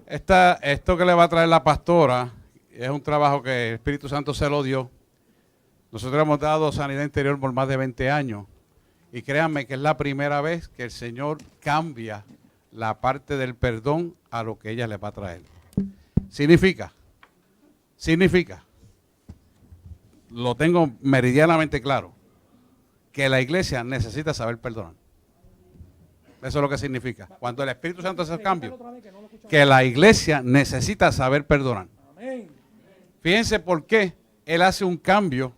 Esto que le va a traer la pastora es un trabajo que el Espíritu Santo se lo dio. Nosotros hemos dado sanidad interior por más de 20 años. Y créanme que es la primera vez que el Señor cambia la parte del perdón a lo que ella le va a traer. Significa, lo tengo meridianamente claro, que la iglesia necesita saber perdonar. Eso es lo que significa. Cuando el Espíritu Santo hace el cambio, que la iglesia necesita saber perdonar. Fíjense por qué Él hace un cambio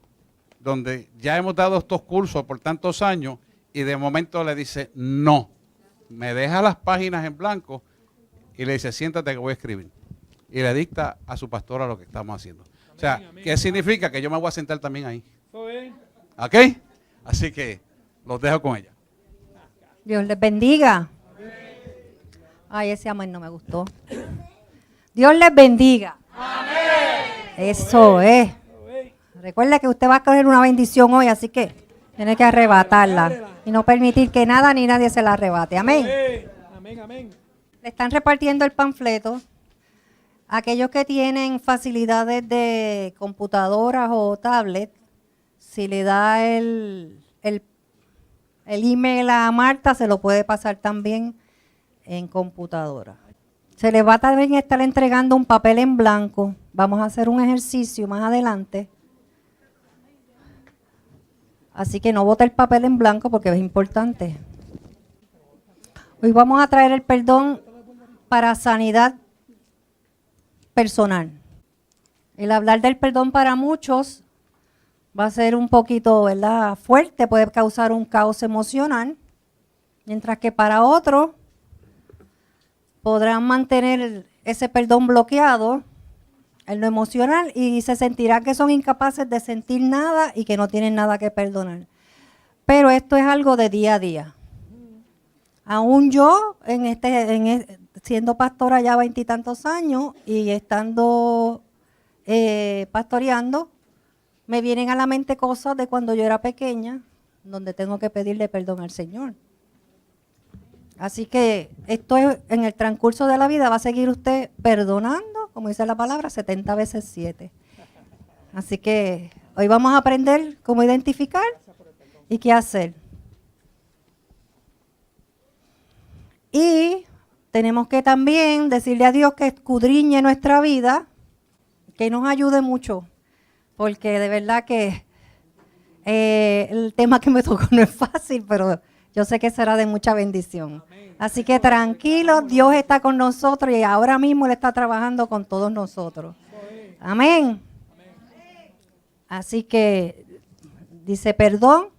donde ya hemos dado estos cursos por tantos años y de momento le dice, no, me deja las páginas en blanco y le dice, siéntate que voy a escribir. Y le dicta a su pastora lo que estamos haciendo. O sea, ¿qué significa? Que yo me voy a sentar también ahí. ¿Ok? Así que los dejo con ella. Dios les bendiga. Ay, ese amén no me gustó. Dios les bendiga. Eso es. Recuerde que usted va a coger una bendición hoy, así que tiene que arrebatarla y no permitir que nada ni nadie se la arrebate. Amén. Le están repartiendo el panfleto. Aquellos que tienen facilidades de computadoras o tablet, si le da el email a Marta, se lo puede pasar también en computadora. Se le va a también estar entregando un papel en blanco. Vamos a hacer un ejercicio más adelante. Así que no bote el papel en blanco porque es importante. Hoy vamos a traer el perdón para sanidad personal. El hablar del perdón para muchos va a ser un poquito, ¿verdad?, fuerte, puede causar un caos emocional, mientras que para otros podrán mantener ese perdón bloqueado en lo emocional y se sentirá que son incapaces de sentir nada y que no tienen nada que perdonar. Pero esto es algo de día a día. Aún yo, siendo pastora ya 20 y tantos años y estando pastoreando, me vienen a la mente cosas de cuando yo era pequeña, donde tengo que pedirle perdón al Señor. Así que esto es, en el transcurso de la vida va a seguir usted perdonando, como dice la palabra, 70 veces 7. Así que hoy vamos a aprender cómo identificar y qué hacer. Y tenemos que también decirle a Dios que escudriñe nuestra vida, que nos ayude mucho, porque de verdad que el tema que me tocó no es fácil, pero yo sé que será de mucha bendición. Así que tranquilo, Dios está con nosotros y ahora mismo Él está trabajando con todos nosotros. Amén. Así que dice perdón,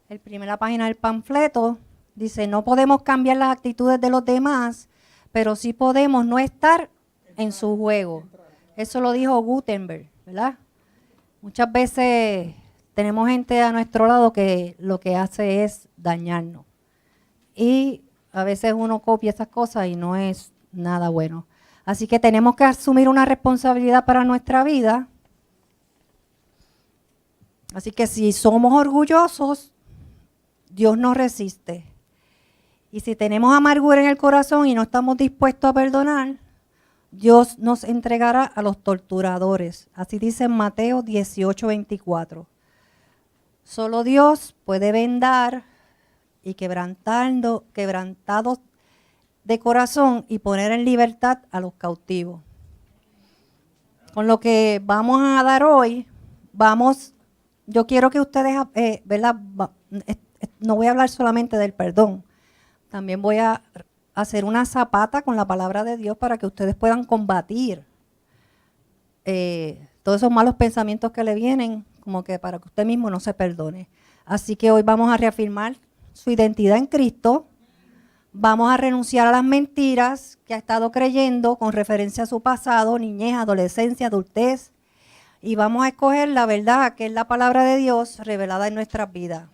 en primera página del panfleto, dice no podemos cambiar las actitudes de los demás, pero sí podemos no estar en su juego. Eso lo dijo Gutenberg, ¿verdad? Muchas veces tenemos gente a nuestro lado que lo que hace es dañarnos. Y a veces uno copia esas cosas y no es nada bueno. Así que tenemos que asumir una responsabilidad para nuestra vida. Así que si somos orgullosos, Dios nos resiste. Y si tenemos amargura en el corazón y no estamos dispuestos a perdonar, Dios nos entregará a los torturadores. Así dice en Mateo 18:24. Solo Dios puede vendar y quebrantados de corazón y poner en libertad a los cautivos. Con lo que vamos a dar hoy, yo quiero que ustedes, ¿verdad? No voy a hablar solamente del perdón, también voy a hacer una zapata con la palabra de Dios para que ustedes puedan combatir todos esos malos pensamientos que le vienen, como que para que usted mismo no se perdone. Así que hoy vamos a reafirmar su identidad en Cristo, vamos a renunciar a las mentiras que ha estado creyendo con referencia a su pasado, niñez, adolescencia, adultez, y vamos a escoger la verdad, que es la palabra de Dios revelada en nuestras vidas.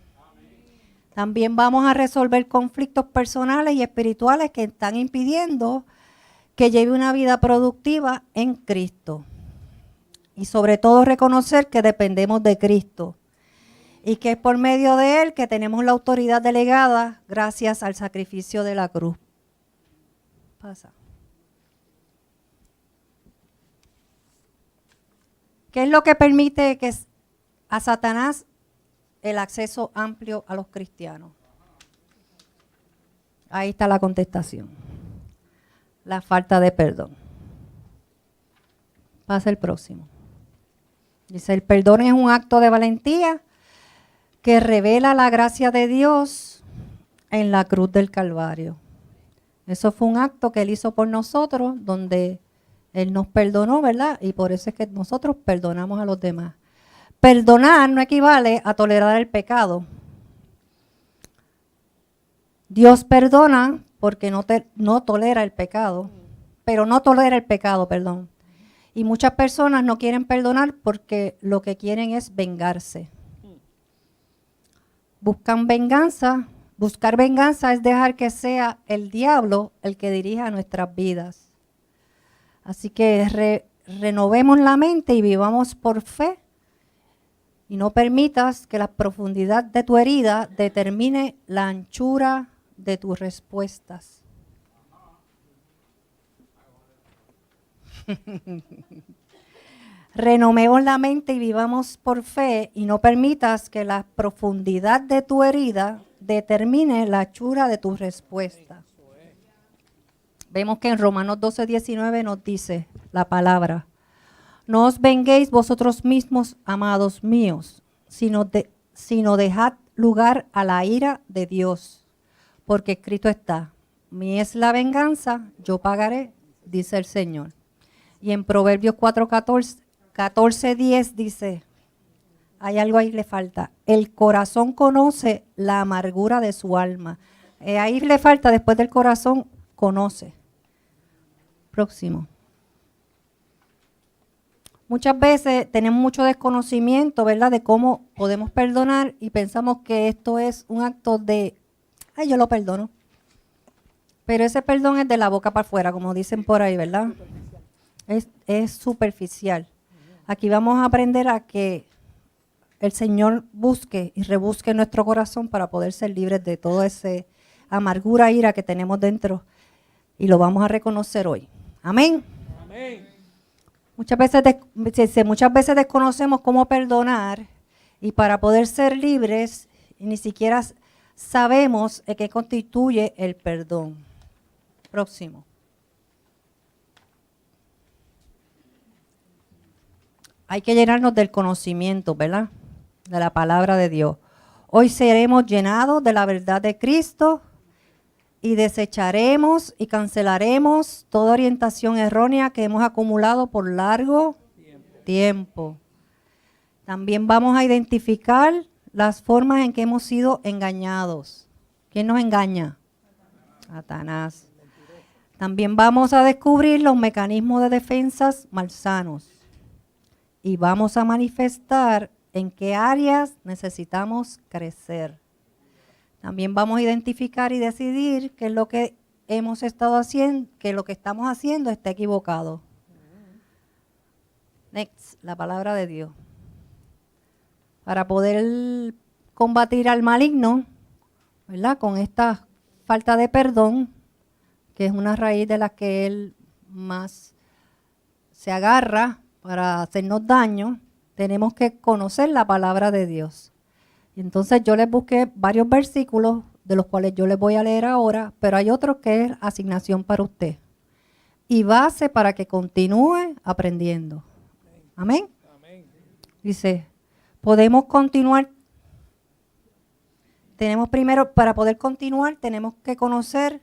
También vamos a resolver conflictos personales y espirituales que están impidiendo que lleve una vida productiva en Cristo. Y sobre todo reconocer que dependemos de Cristo y que es por medio de Él que tenemos la autoridad delegada gracias al sacrificio de la cruz. Pasa. ¿Qué es lo que permite que a Satanás el acceso amplio a los cristianos? Ahí está la contestación. La falta de perdón. Pasa el próximo. Dice, el perdón es un acto de valentía que revela la gracia de Dios en la cruz del Calvario. Eso fue un acto que Él hizo por nosotros, donde Él nos perdonó, ¿verdad? Y por eso es que nosotros perdonamos a los demás. Perdonar no equivale a tolerar el pecado. Dios perdona porque no tolera el pecado, pero no tolera el pecado, perdón. Y muchas personas no quieren perdonar porque lo que quieren es vengarse. Buscan venganza. Buscar venganza es dejar que sea el diablo el que dirija nuestras vidas. Así que renovemos la mente y vivamos por fe. Y no permitas que la profundidad de tu herida determine la anchura de tus respuestas. Renovemos la mente y vivamos por fe y no permitas que la profundidad de tu herida determine la anchura de tu respuesta. Vemos que en Romanos 12:19 nos dice la palabra: no os venguéis vosotros mismos, amados míos, sino dejad lugar a la ira de Dios, porque escrito está: mía es la venganza, yo pagaré, dice el Señor. Y en Proverbios 14:10 dice, hay algo ahí que le falta: el corazón conoce la amargura de su alma. Ahí le falta, después del corazón, conoce. Próximo. Muchas veces tenemos mucho desconocimiento, ¿verdad?, de cómo podemos perdonar y pensamos que esto es un acto de, ay, yo lo perdono. Pero ese perdón es de la boca para afuera, como dicen por ahí, ¿verdad? Es superficial. Aquí vamos a aprender a que el Señor busque y rebusque nuestro corazón para poder ser libres de toda esa amargura, ira que tenemos dentro, y lo vamos a reconocer hoy. Amén. Amén. Muchas veces desconocemos cómo perdonar, y para poder ser libres ni siquiera sabemos qué constituye el perdón. Próximo. Hay que llenarnos del conocimiento, ¿verdad?, de la palabra de Dios. Hoy seremos llenados de la verdad de Cristo y desecharemos y cancelaremos toda orientación errónea que hemos acumulado por largo tiempo. También vamos a identificar las formas en que hemos sido engañados. ¿Quién nos engaña? Satanás. También vamos a descubrir los mecanismos de defensas malsanos. Y vamos a manifestar en qué áreas necesitamos crecer. También vamos a identificar y decidir qué es lo que hemos estado haciendo, que lo que estamos haciendo está equivocado. Next, la palabra de Dios. Para poder combatir al maligno, ¿verdad?, con esta falta de perdón, que es una raíz de la que él más se agarra para hacernos daño, tenemos que conocer la palabra de Dios. Y entonces yo les busqué varios versículos, de los cuales yo les voy a leer ahora, pero hay otros que es asignación para usted. Y base para que continúe aprendiendo. Amén. Amén. Dice, podemos continuar. Para poder continuar, tenemos que conocer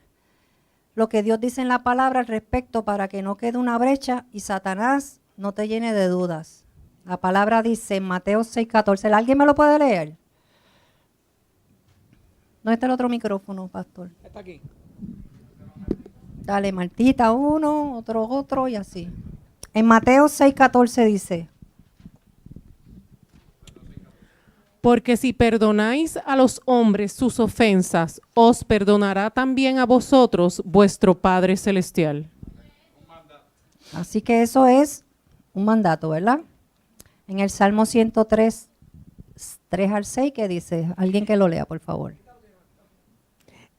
lo que Dios dice en la palabra al respecto, para que no quede una brecha y Satanás no te llene de dudas. La palabra dice en Mateo 6:14. ¿Alguien me lo puede leer? ¿Dónde está el otro micrófono, pastor? Está aquí. Dale, Martita, uno, otro y así. En Mateo 6:14 dice: Porque si perdonáis a los hombres sus ofensas, os perdonará también a vosotros vuestro Padre Celestial. Así que eso es un mandato, ¿verdad? En el Salmo 103, 3-6, ¿qué dice? Alguien que lo lea, por favor.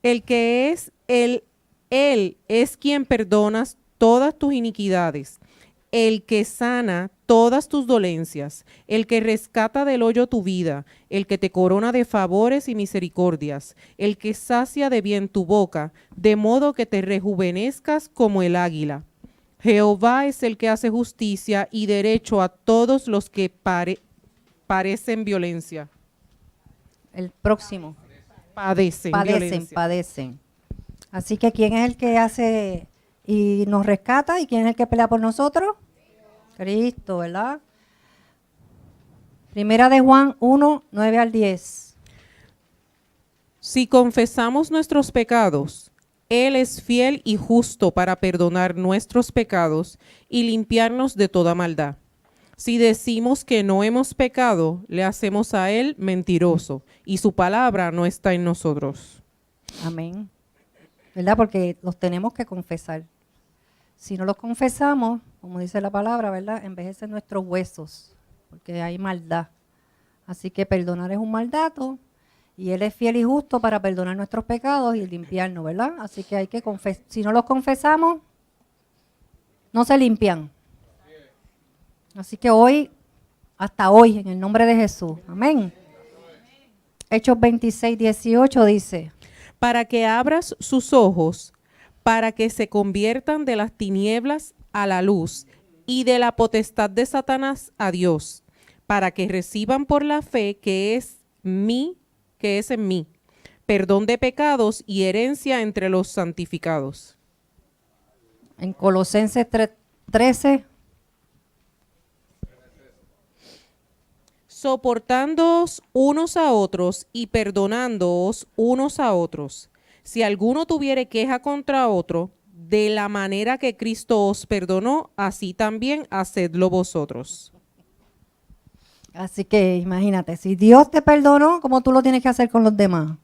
Él es quien perdona todas tus iniquidades. el que sana todas tus dolencias, el que rescata del hoyo tu vida, el que te corona de favores y misericordias, el que sacia de bien tu boca, de modo que te rejuvenezcas como el águila. Jehová es el que hace justicia y derecho a todos los que parecen violencia. El próximo. Padecen violencia. Padecen. Así que ¿quién es el que hace y nos rescata? ¿Y quién es el que pelea por nosotros? Cristo, ¿verdad? Primera de Juan 1, 9 al 10. Si confesamos nuestros pecados, Él es fiel y justo para perdonar nuestros pecados y limpiarnos de toda maldad. Si decimos que no hemos pecado, le hacemos a Él mentiroso y su palabra no está en nosotros. Amén. ¿Verdad? Porque los tenemos que confesar. Si no los confesamos, como dice la palabra, ¿verdad? Envejecen nuestros huesos, porque hay maldad. Así que perdonar es un mandato y Él es fiel y justo para perdonar nuestros pecados y limpiarnos, ¿verdad? Así que hay que confesar. Si no los confesamos, no se limpian. Así que hoy, hasta hoy, en el nombre de Jesús. Amén. Hechos 26, 18 dice: Para que abras sus ojos, para que se conviertan de las tinieblas a la luz y de la potestad de Satanás a Dios, para que reciban por la fe que es en mí, perdón de pecados y herencia entre los santificados. En Colosenses 13. Soportándoos unos a otros y perdonándoos unos a otros. Si alguno tuviere queja contra otro, de la manera que Cristo os perdonó, así también hacedlo vosotros. Así que imagínate, si Dios te perdonó, ¿cómo tú lo tienes que hacer con los demás?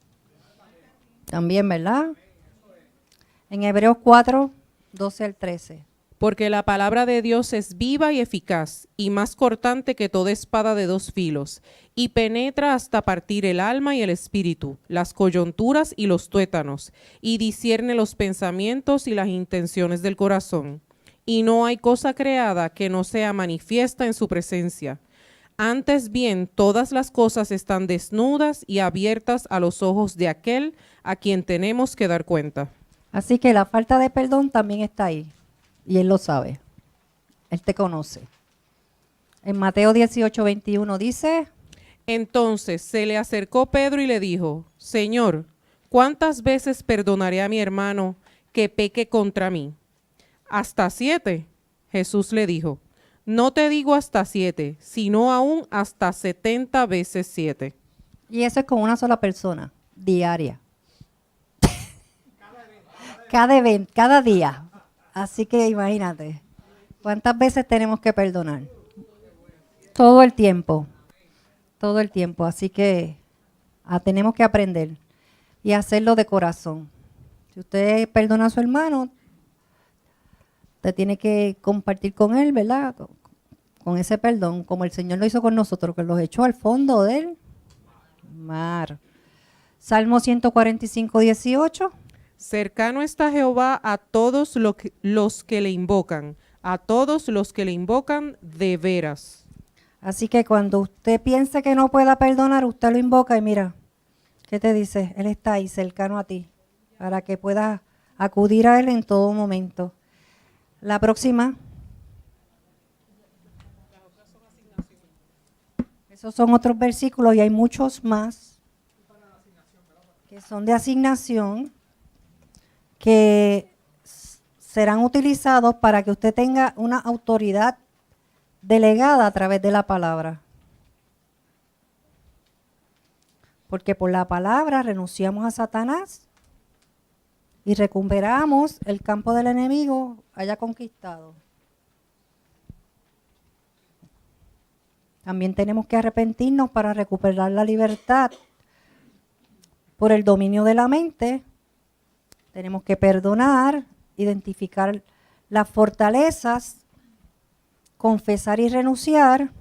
También, ¿verdad? En Hebreos 4, 12 al 13. Porque la palabra de Dios es viva y eficaz, y más cortante que toda espada de dos filos, y penetra hasta partir el alma y el espíritu, las coyunturas y los tuétanos, y discierne los pensamientos y las intenciones del corazón. Y no hay cosa creada que no sea manifiesta en su presencia. Antes bien, todas las cosas están desnudas y abiertas a los ojos de aquel a quien tenemos que dar cuenta. Así que la falta de perdón también está ahí. Y Él lo sabe. Él te conoce. En Mateo 18, 21 dice: Entonces se le acercó Pedro y le dijo: Señor, ¿cuántas veces perdonaré a mi hermano que peque contra mí? ¿Hasta 7? Jesús le dijo: No te digo hasta 7, sino aún hasta 70 veces 7. Y eso es con una sola persona, diaria. Cada día. Así que imagínate, ¿cuántas veces tenemos que perdonar? Todo el tiempo. Todo el tiempo. Así que tenemos que aprender y hacerlo de corazón. Si usted perdona a su hermano, usted tiene que compartir con él, ¿verdad? Con ese perdón, como el Señor lo hizo con nosotros, que los echó al fondo del mar. Salmo 145, 18. Cercano está Jehová a todos los que le invocan, a todos los que le invocan de veras. Así que cuando usted piense que no pueda perdonar, usted lo invoca y mira, ¿qué te dice? Él está ahí cercano a ti, para que puedas acudir a Él en todo momento. La próxima. Esos son otros versículos y hay muchos más que son de asignación, que serán utilizados para que usted tenga una autoridad delegada a través de la palabra. Porque por la palabra renunciamos a Satanás y recuperamos el campo del enemigo haya conquistado. También tenemos que arrepentirnos para recuperar la libertad por el dominio de la mente. Tenemos que perdonar, identificar las fortalezas, confesar y renunciar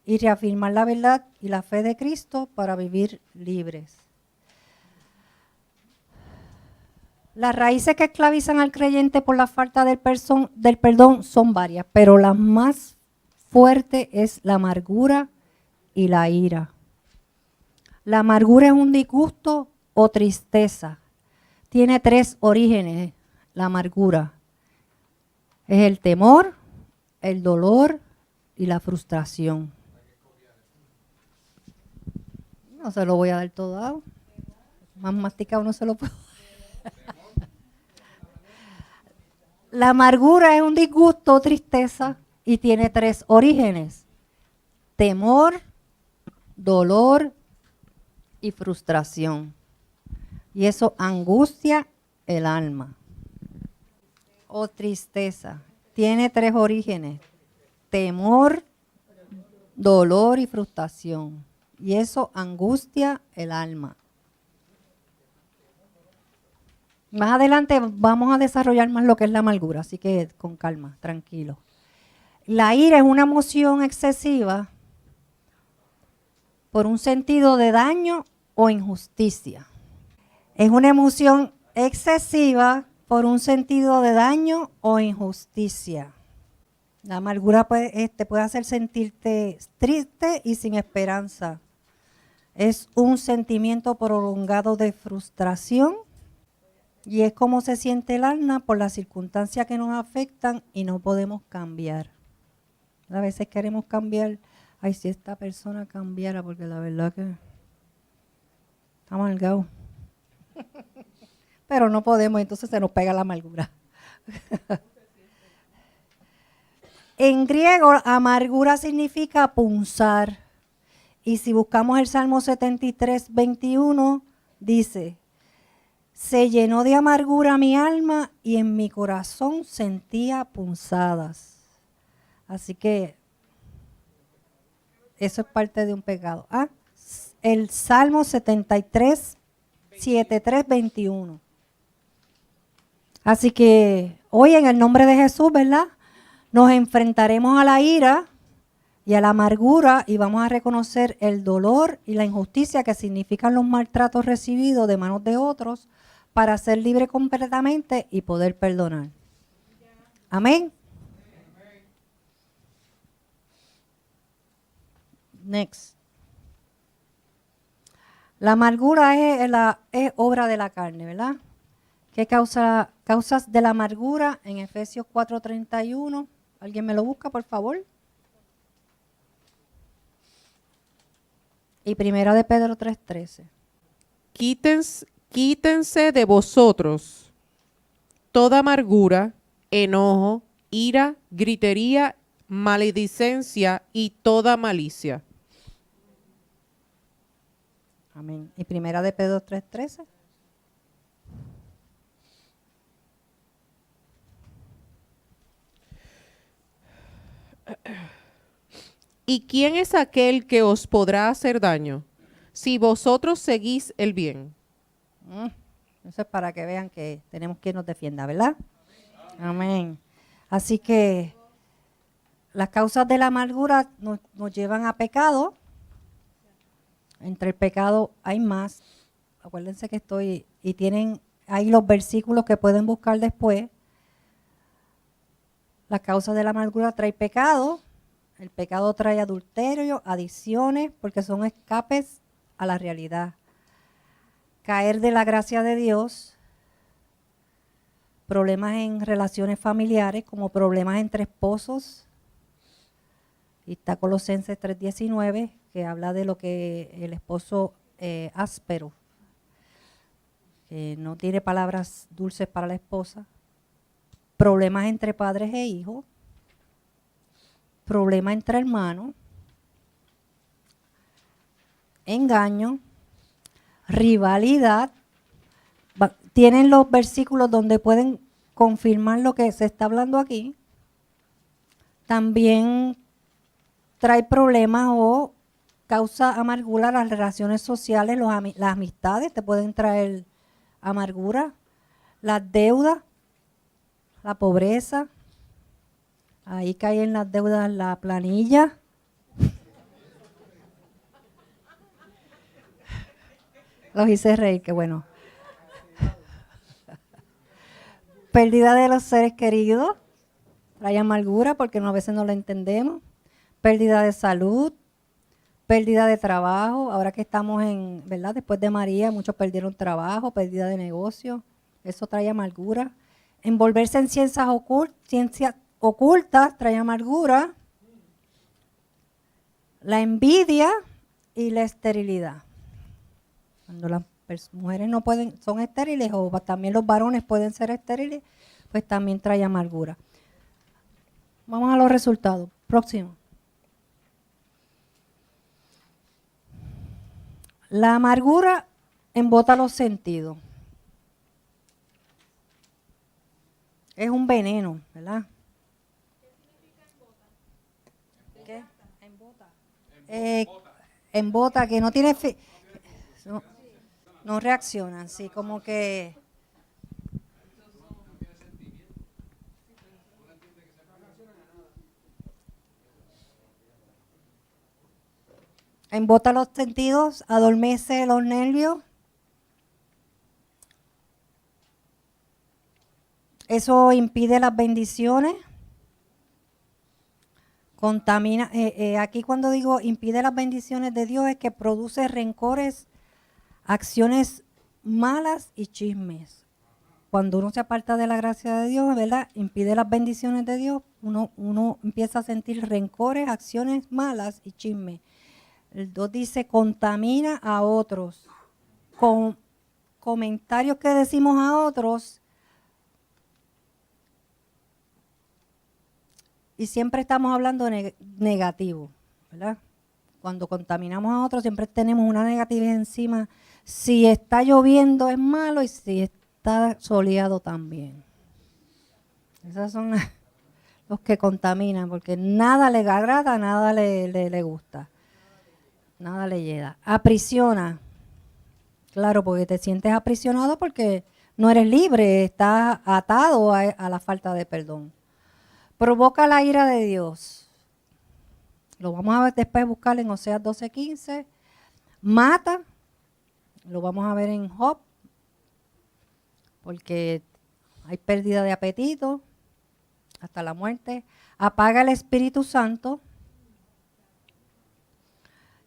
y reafirmar la verdad y la fe de Cristo para vivir libres. Las raíces que esclavizan al creyente por la falta del perdón son varias, pero la más fuerte es la amargura y la ira. La amargura es un disgusto o tristeza. Tiene 3 orígenes, la amargura. Es el temor, el dolor y la frustración. No se lo voy a dar todo. Más masticado no se lo puedo. La amargura es un disgusto o tristeza y tiene 3 orígenes: temor, dolor y frustración. Y eso angustia el alma. O tristeza. Tiene 3 orígenes: temor, dolor y frustración. Y eso angustia el alma. Más adelante vamos a desarrollar más lo que es la amargura, así que con calma, tranquilo. La ira es una emoción excesiva por un sentido de daño o injusticia. Es una emoción excesiva por un sentido de daño o injusticia. La amargura puede hacer sentirte triste y sin esperanza. Es un sentimiento prolongado de frustración y es como se siente el alma por las circunstancias que nos afectan y no podemos cambiar. A veces queremos cambiar. Ay, si esta persona cambiara, porque la verdad que está amargado. Pero no podemos, entonces se nos pega la amargura. En griego, amargura significa punzar. Y si buscamos el Salmo 73, 21, dice: se llenó de amargura mi alma y en mi corazón sentía punzadas. Así que eso es parte de un pecado. El Salmo 73, 73, 21. Así que hoy en el nombre de Jesús, ¿verdad? Nos enfrentaremos a la ira y a la amargura y vamos a reconocer el dolor y la injusticia que significan los maltratos recibidos de manos de otros para ser libre completamente y poder perdonar. Amén. Next. La amargura es obra de la carne, ¿verdad? ¿Qué causas de la amargura? En Efesios 4:31. ¿Alguien me lo busca, por favor? Y Primera de Pedro 3:13. Quítense de vosotros toda amargura, enojo, ira, gritería, maledicencia y toda malicia. Amén. Y Primera de Pedro 3:13. ¿Y quién es aquel que os podrá hacer daño si vosotros seguís el bien? Eso es para que vean que tenemos quien nos defienda, ¿verdad? Amén. Así que las causas de la amargura nos llevan a pecado. Entre el pecado hay más. Acuérdense que y tienen ahí los versículos que pueden buscar después. Las causas de la amargura trae pecado. El pecado trae adulterio, adicciones, porque son escapes a la realidad. Caer de la gracia de Dios, problemas en relaciones familiares, como problemas entre esposos. Y está Colosenses 3:19, que habla de lo que el esposo áspero, que no tiene palabras dulces para la esposa. Problemas entre padres e hijos. Problemas entre hermanos. Engaño. Rivalidad. Tienen los versículos donde pueden confirmar lo que se está hablando aquí. También trae problemas o causa amargura las relaciones sociales, las amistades te pueden traer amargura, las deudas, la pobreza. Ahí caen las deudas, la planilla. Los hice reír, qué bueno. Pérdida de los seres queridos, trae amargura porque a veces no lo entendemos. Pérdida de salud, pérdida de trabajo. Ahora que estamos en, ¿verdad? Después de María, muchos perdieron trabajo, pérdida de negocio. Eso trae amargura. Envolverse en ciencias ocultas trae amargura. La envidia y la esterilidad. Cuando las mujeres no pueden, son estériles, o también los varones pueden ser estériles, pues también trae amargura. Vamos a los resultados. Próximo. La amargura embota los sentidos. Es un veneno, ¿verdad? ¿Qué? Embota, que no tiene no reaccionan, sí, como que embota los sentidos, adormece los nervios. Eso impide las bendiciones. Contamina. Aquí cuando digo impide las bendiciones de Dios es que produce rencores, acciones malas y chismes. Cuando uno se aparta de la gracia de Dios, ¿verdad? Impide las bendiciones de Dios, uno empieza a sentir rencores, acciones malas y chismes. El 2 dice, contamina a otros. Con comentarios que decimos a otros, y siempre estamos hablando negativo, ¿verdad? Cuando contaminamos a otros siempre tenemos una negatividad encima. Si está lloviendo es malo y si está soleado también. Esos son los que contaminan, porque nada le agrada, nada le gusta. Nada le llega. Aprisiona. Claro, porque te sientes aprisionado porque no eres libre, estás atado a la falta de perdón. Provoca la ira de Dios. Lo vamos a ver después buscar en Oseas 12:15. Mata. Lo vamos a ver en Job. Porque hay pérdida de apetito hasta la muerte. Apaga el Espíritu Santo.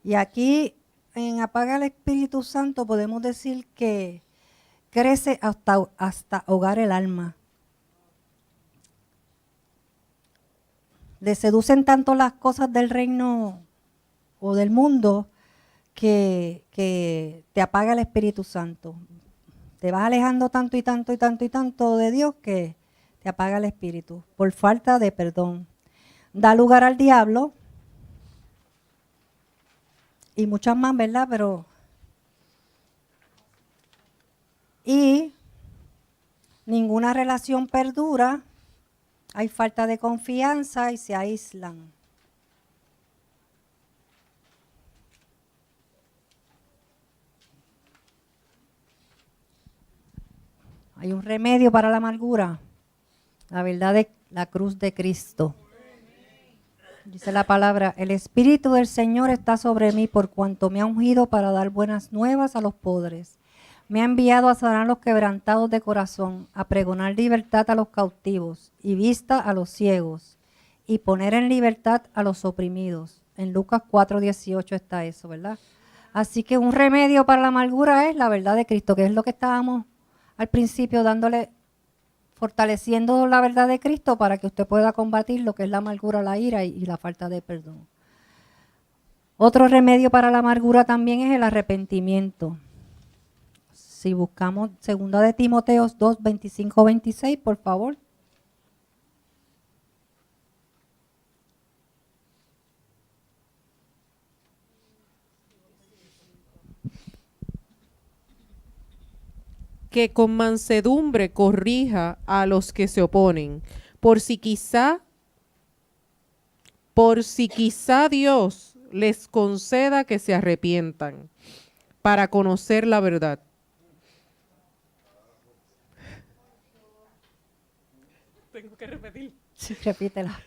Y aquí en apaga el Espíritu Santo podemos decir que crece hasta ahogar el alma. Le seducen tanto las cosas del reino o del mundo que te apaga el Espíritu Santo. Te vas alejando tanto y tanto y tanto y tanto de Dios que te apaga el Espíritu por falta de perdón. Da lugar al diablo y muchas más, ¿verdad? Y ninguna relación perdura. Hay falta de confianza y se aíslan. Hay un remedio para la amargura. La verdad de la cruz de Cristo. Dice la palabra, el Espíritu del Señor está sobre mí por cuanto me ha ungido para dar buenas nuevas a los pobres. Me ha enviado a sanar a los quebrantados de corazón, a pregonar libertad a los cautivos y vista a los ciegos, y poner en libertad a los oprimidos. En Lucas 4:18 está eso, ¿verdad? Así que un remedio para la amargura es la verdad de Cristo, que es lo que estábamos al principio fortaleciendo la verdad de Cristo para que usted pueda combatir lo que es la amargura, la ira y la falta de perdón. Otro remedio para la amargura también es el arrepentimiento. Si buscamos 2 de Timoteo 2, 25, 26, por favor. Que con mansedumbre corrija a los que se oponen, por si quizá Dios les conceda que se arrepientan para conocer la verdad. Tengo que repetir. Sí, repítela.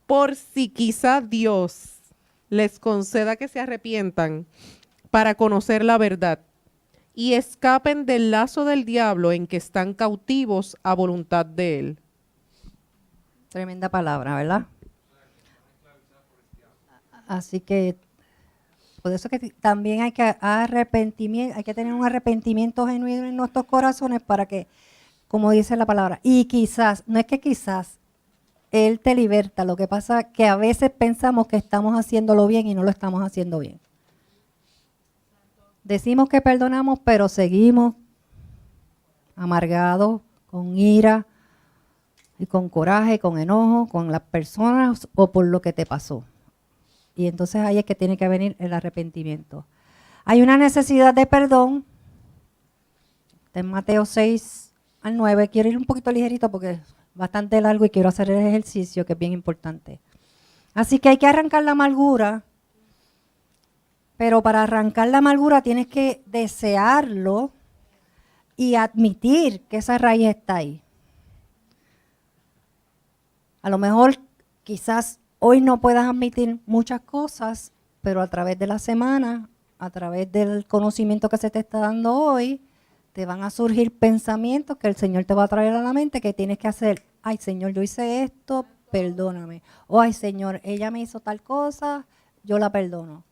Por si quizá Dios les conceda que se arrepientan para conocer la verdad y escapen del lazo del diablo en que están cautivos a voluntad de él. Tremenda palabra, ¿verdad? Así que por eso que también hay que arrepentimiento, hay que tener un arrepentimiento genuino en nuestros corazones para que, como dice la palabra, y quizás, no es que quizás, Él te liberta. Lo que pasa es que a veces pensamos que estamos haciéndolo bien y no lo estamos haciendo bien. Decimos que perdonamos, pero seguimos amargados, con ira y con coraje, con enojo, con las personas o por lo que te pasó. Y entonces ahí es que tiene que venir el arrepentimiento. Hay una necesidad de perdón. En Mateo 6 al 9. Quiero ir un poquito ligerito porque es bastante largo y quiero hacer el ejercicio que es bien importante. Así que hay que arrancar la amargura. Pero para arrancar la amargura tienes que desearlo y admitir que esa raíz está ahí. A lo mejor quizás hoy no puedas admitir muchas cosas, pero a través de la semana, a través del conocimiento que se te está dando hoy, te van a surgir pensamientos que el Señor te va a traer a la mente que tienes que hacer. Ay, Señor, yo hice esto, perdóname. O ay, Señor, ella me hizo tal cosa, yo la perdono.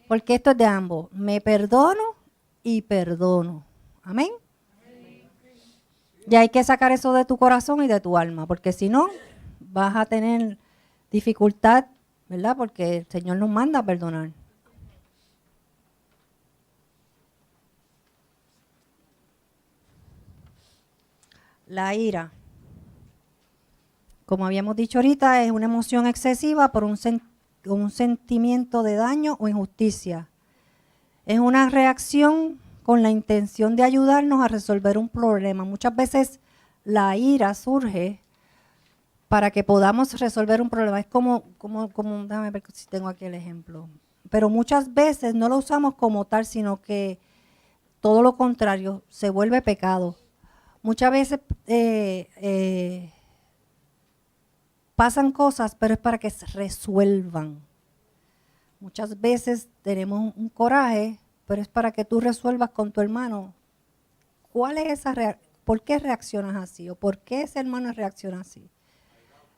Porque esto es de ambos. Me perdono y perdono. Amén. Y hay que sacar eso de tu corazón y de tu alma, porque si no, vas a tener dificultad, ¿verdad? Porque el Señor nos manda a perdonar. La ira, como habíamos dicho ahorita, es una emoción excesiva por un sentimiento de daño o injusticia. Es una reacción con la intención de ayudarnos a resolver un problema. Muchas veces la ira surge para que podamos resolver un problema. Es como, déjame ver si tengo aquí el ejemplo. Pero muchas veces no lo usamos como tal, sino que todo lo contrario, se vuelve pecado. Muchas veces pasan cosas, pero es para que se resuelvan. Muchas veces tenemos un coraje, pero es para que tú resuelvas con tu hermano. ¿Cuál es esa ¿Por qué reaccionas así? ¿O por qué ese hermano reacciona así?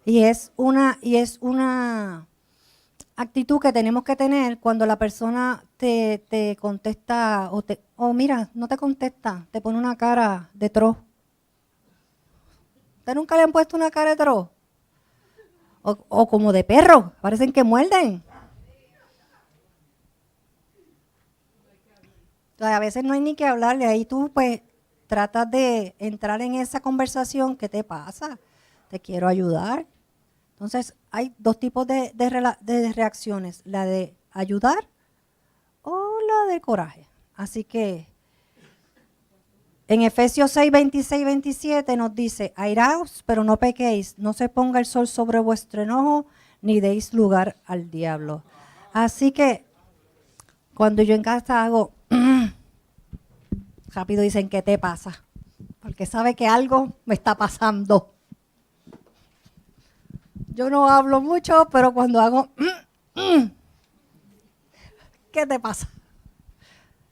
Y es una actitud que tenemos que tener cuando la persona te contesta o mira, no te contesta, te pone una cara de troll. ¿Ustedes nunca le han puesto una cara de troll? O como de perro, parecen que muerden. Entonces, a veces no hay ni que hablarle, ahí tú pues tratas de entrar en esa conversación. ¿Qué te pasa? Te quiero ayudar. Entonces, hay dos tipos de reacciones, la de ayudar o la de coraje. Así que en Efesios 6, 26, 27 nos dice, airaos, pero no pequéis, no se ponga el sol sobre vuestro enojo, ni deis lugar al diablo. Así que cuando yo en casa hago, rápido dicen, ¿qué te pasa? Porque sabe que algo me está pasando. Yo no hablo mucho, pero cuando hago, ¿qué te pasa?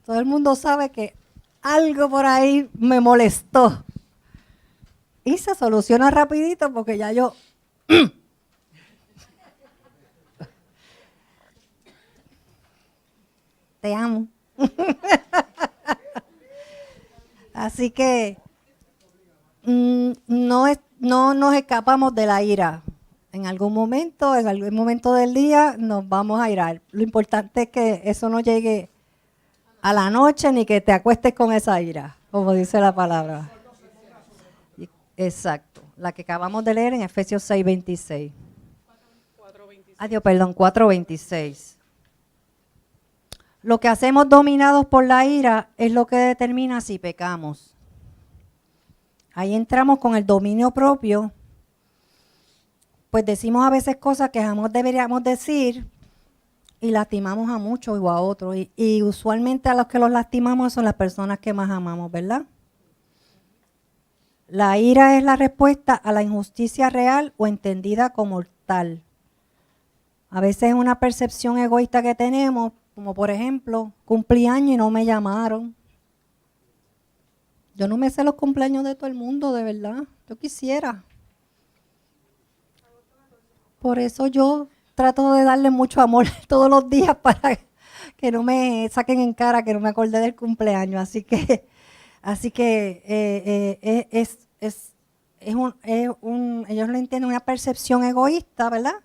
Todo el mundo sabe que algo por ahí me molestó. Y se soluciona rapidito porque ya yo... Te amo. Así que no nos escapamos de la ira. En algún momento del día nos vamos a irar. Lo importante es que eso no llegue a la noche ni que te acuestes con esa ira, como dice la palabra. Exacto, la que acabamos de leer en Efesios 6, 26. 4:26. Lo que hacemos dominados por la ira es lo que determina si pecamos. Ahí entramos con el dominio propio. Pues decimos a veces cosas que jamás deberíamos decir y lastimamos a muchos o a otros. Y usualmente a los que los lastimamos son las personas que más amamos, ¿verdad? La ira es la respuesta a la injusticia real o entendida como tal. A veces es una percepción egoísta que tenemos, como por ejemplo, cumplí años y no me llamaron. Yo no me sé los cumpleaños de todo el mundo, de verdad. Yo quisiera. Por eso yo trato de darle mucho amor todos los días para que no me saquen en cara, que no me acordé del cumpleaños. Así que ellos lo entienden, una percepción egoísta, ¿verdad?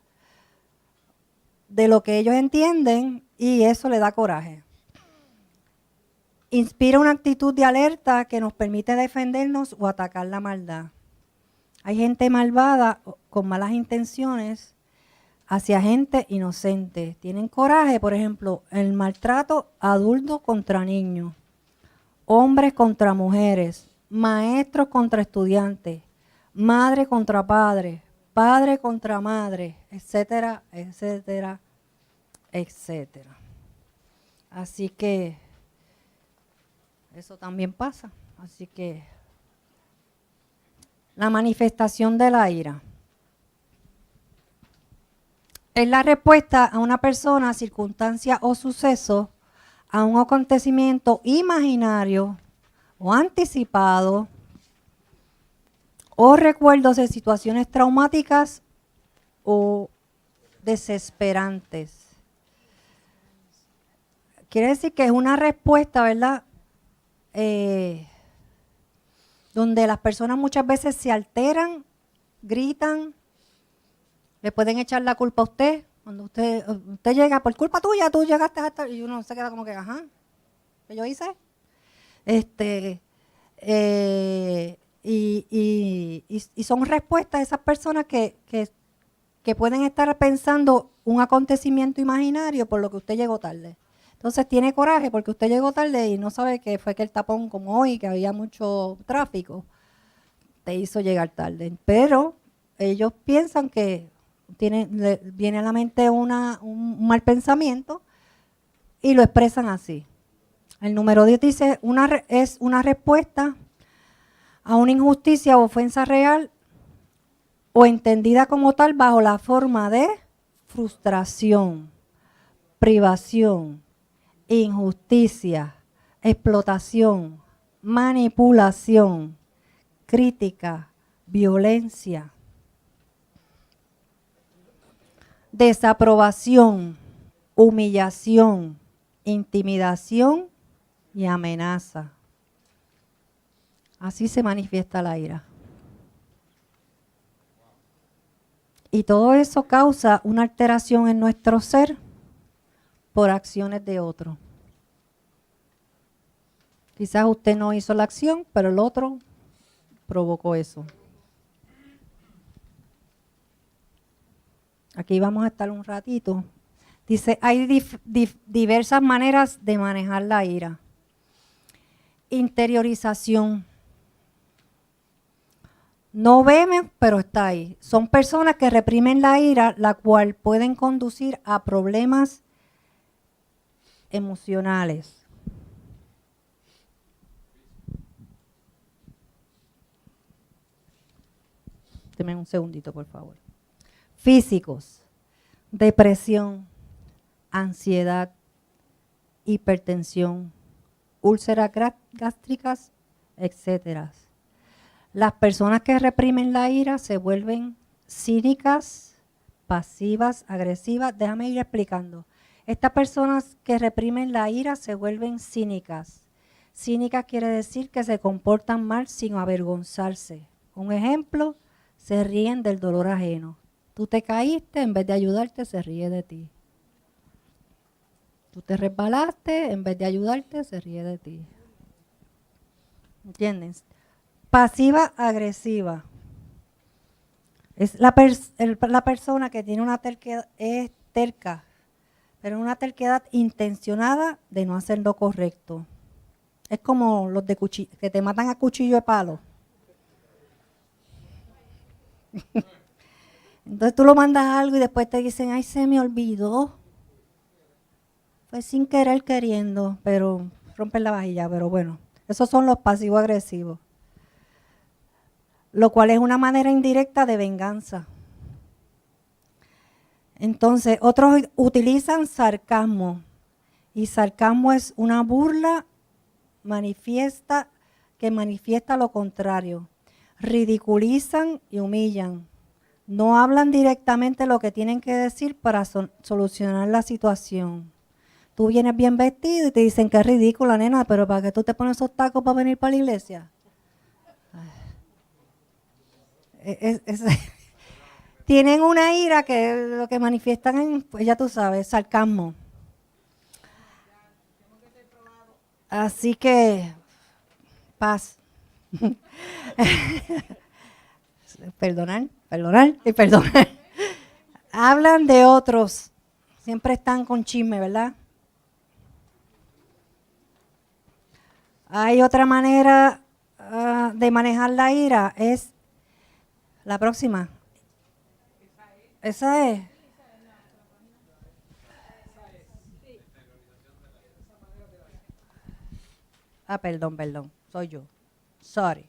De lo que ellos entienden, y eso le da coraje. Inspira una actitud de alerta que nos permite defendernos o atacar la maldad. Hay gente malvada con malas intenciones hacia gente inocente. Tienen coraje, por ejemplo, el maltrato adulto contra niños, hombres contra mujeres, maestros contra estudiantes, madre contra padre, padre contra madre, etcétera, etcétera, etcétera. Así que eso también pasa. Así que la manifestación de la ira es la respuesta a una persona, circunstancia o suceso, a un acontecimiento imaginario o anticipado, o recuerdos de situaciones traumáticas o desesperantes. Quiere decir que es una respuesta, ¿verdad? Donde las personas muchas veces se alteran, gritan, le pueden echar la culpa a usted. Cuando usted llega, por culpa tuya, tú llegaste hasta... Y uno se queda como que, ajá, ¿qué yo hice? Y son respuestas de esas personas que pueden estar pensando un acontecimiento imaginario por lo que usted llegó tarde. Entonces tiene coraje porque usted llegó tarde y no sabe que fue que el tapón como hoy, que había mucho tráfico, te hizo llegar tarde. Pero ellos piensan que viene a la mente un mal pensamiento y lo expresan así. El número 10 dice, es una respuesta a una injusticia o ofensa real o entendida como tal bajo la forma de frustración, privación, injusticia, explotación, manipulación, crítica, violencia, desaprobación, humillación, intimidación y amenaza. Así se manifiesta la ira. Y todo eso causa una alteración en nuestro ser por acciones de otro. Quizás usted no hizo la acción, pero el otro provocó eso. Aquí vamos a estar un ratito. Dice, hay diversas maneras de manejar la ira. Interiorización. No ven, pero está ahí. Son personas que reprimen la ira, la cual pueden conducir a problemas emocionales. Deme un segundito, por favor. Físicos, depresión, ansiedad, hipertensión, úlceras gástricas, etc. Las personas que reprimen la ira se vuelven cínicas, pasivas, agresivas. Déjame ir explicando. Estas personas que reprimen la ira se vuelven cínicas. Cínicas quiere decir que se comportan mal sin avergonzarse. Un ejemplo, se ríen del dolor ajeno. Tú te caíste, en vez de ayudarte, se ríe de ti. Tú te resbalaste, en vez de ayudarte, se ríe de ti. ¿Entiendes? Pasiva agresiva. Es la persona que tiene una terquedad, es terca, pero una terquedad intencionada de no hacer lo correcto. Es como los de que te matan a cuchillo de palo. Entonces tú lo mandas algo y después te dicen, ay, se me olvidó. Fue sin querer queriendo, pero rompen la vajilla, pero bueno. Esos son los pasivos agresivos. Lo cual es una manera indirecta de venganza. Entonces, otros utilizan sarcasmo. Y sarcasmo es una burla manifiesta que manifiesta lo contrario. Ridiculizan y humillan. No hablan directamente lo que tienen que decir para solucionar la situación. Tú vienes bien vestido y te dicen que es ridícula, nena, pero ¿para qué tú te pones esos tacos para venir para la iglesia? Tienen una ira que lo que manifiestan en, pues ya tú sabes, sarcasmo. Así que, paz. Perdonar y perdonar. Hablan de otros. Siempre están con chisme, ¿verdad? Hay otra manera de manejar la ira, es la próxima. Esa es. Perdón, soy yo. Sorry.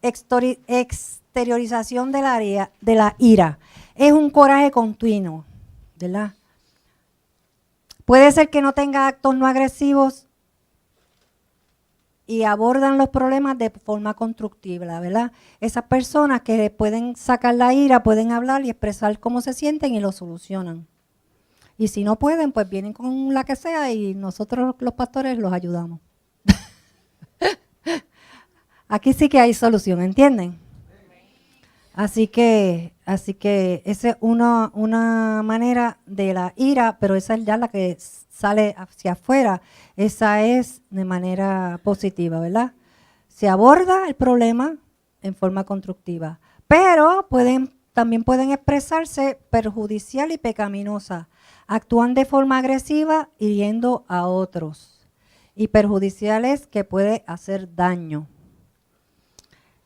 Exteriorización de la ira. Es un coraje continuo, ¿verdad? Puede ser que no tenga actos no agresivos y abordan los problemas de forma constructiva, ¿verdad? Esas personas que pueden sacar la ira, pueden hablar y expresar cómo se sienten y lo solucionan. Y si no pueden, pues vienen con la que sea y nosotros los pastores los ayudamos. Aquí sí que hay solución, ¿entienden? Así que esa es una manera de la ira, pero esa es ya la que sale hacia afuera. Esa es de manera positiva, ¿verdad? Se aborda el problema en forma constructiva, pero también pueden expresarse perjudicial y pecaminosa. Actúan de forma agresiva hiriendo a otros. Y perjudicial es que puede hacer daño.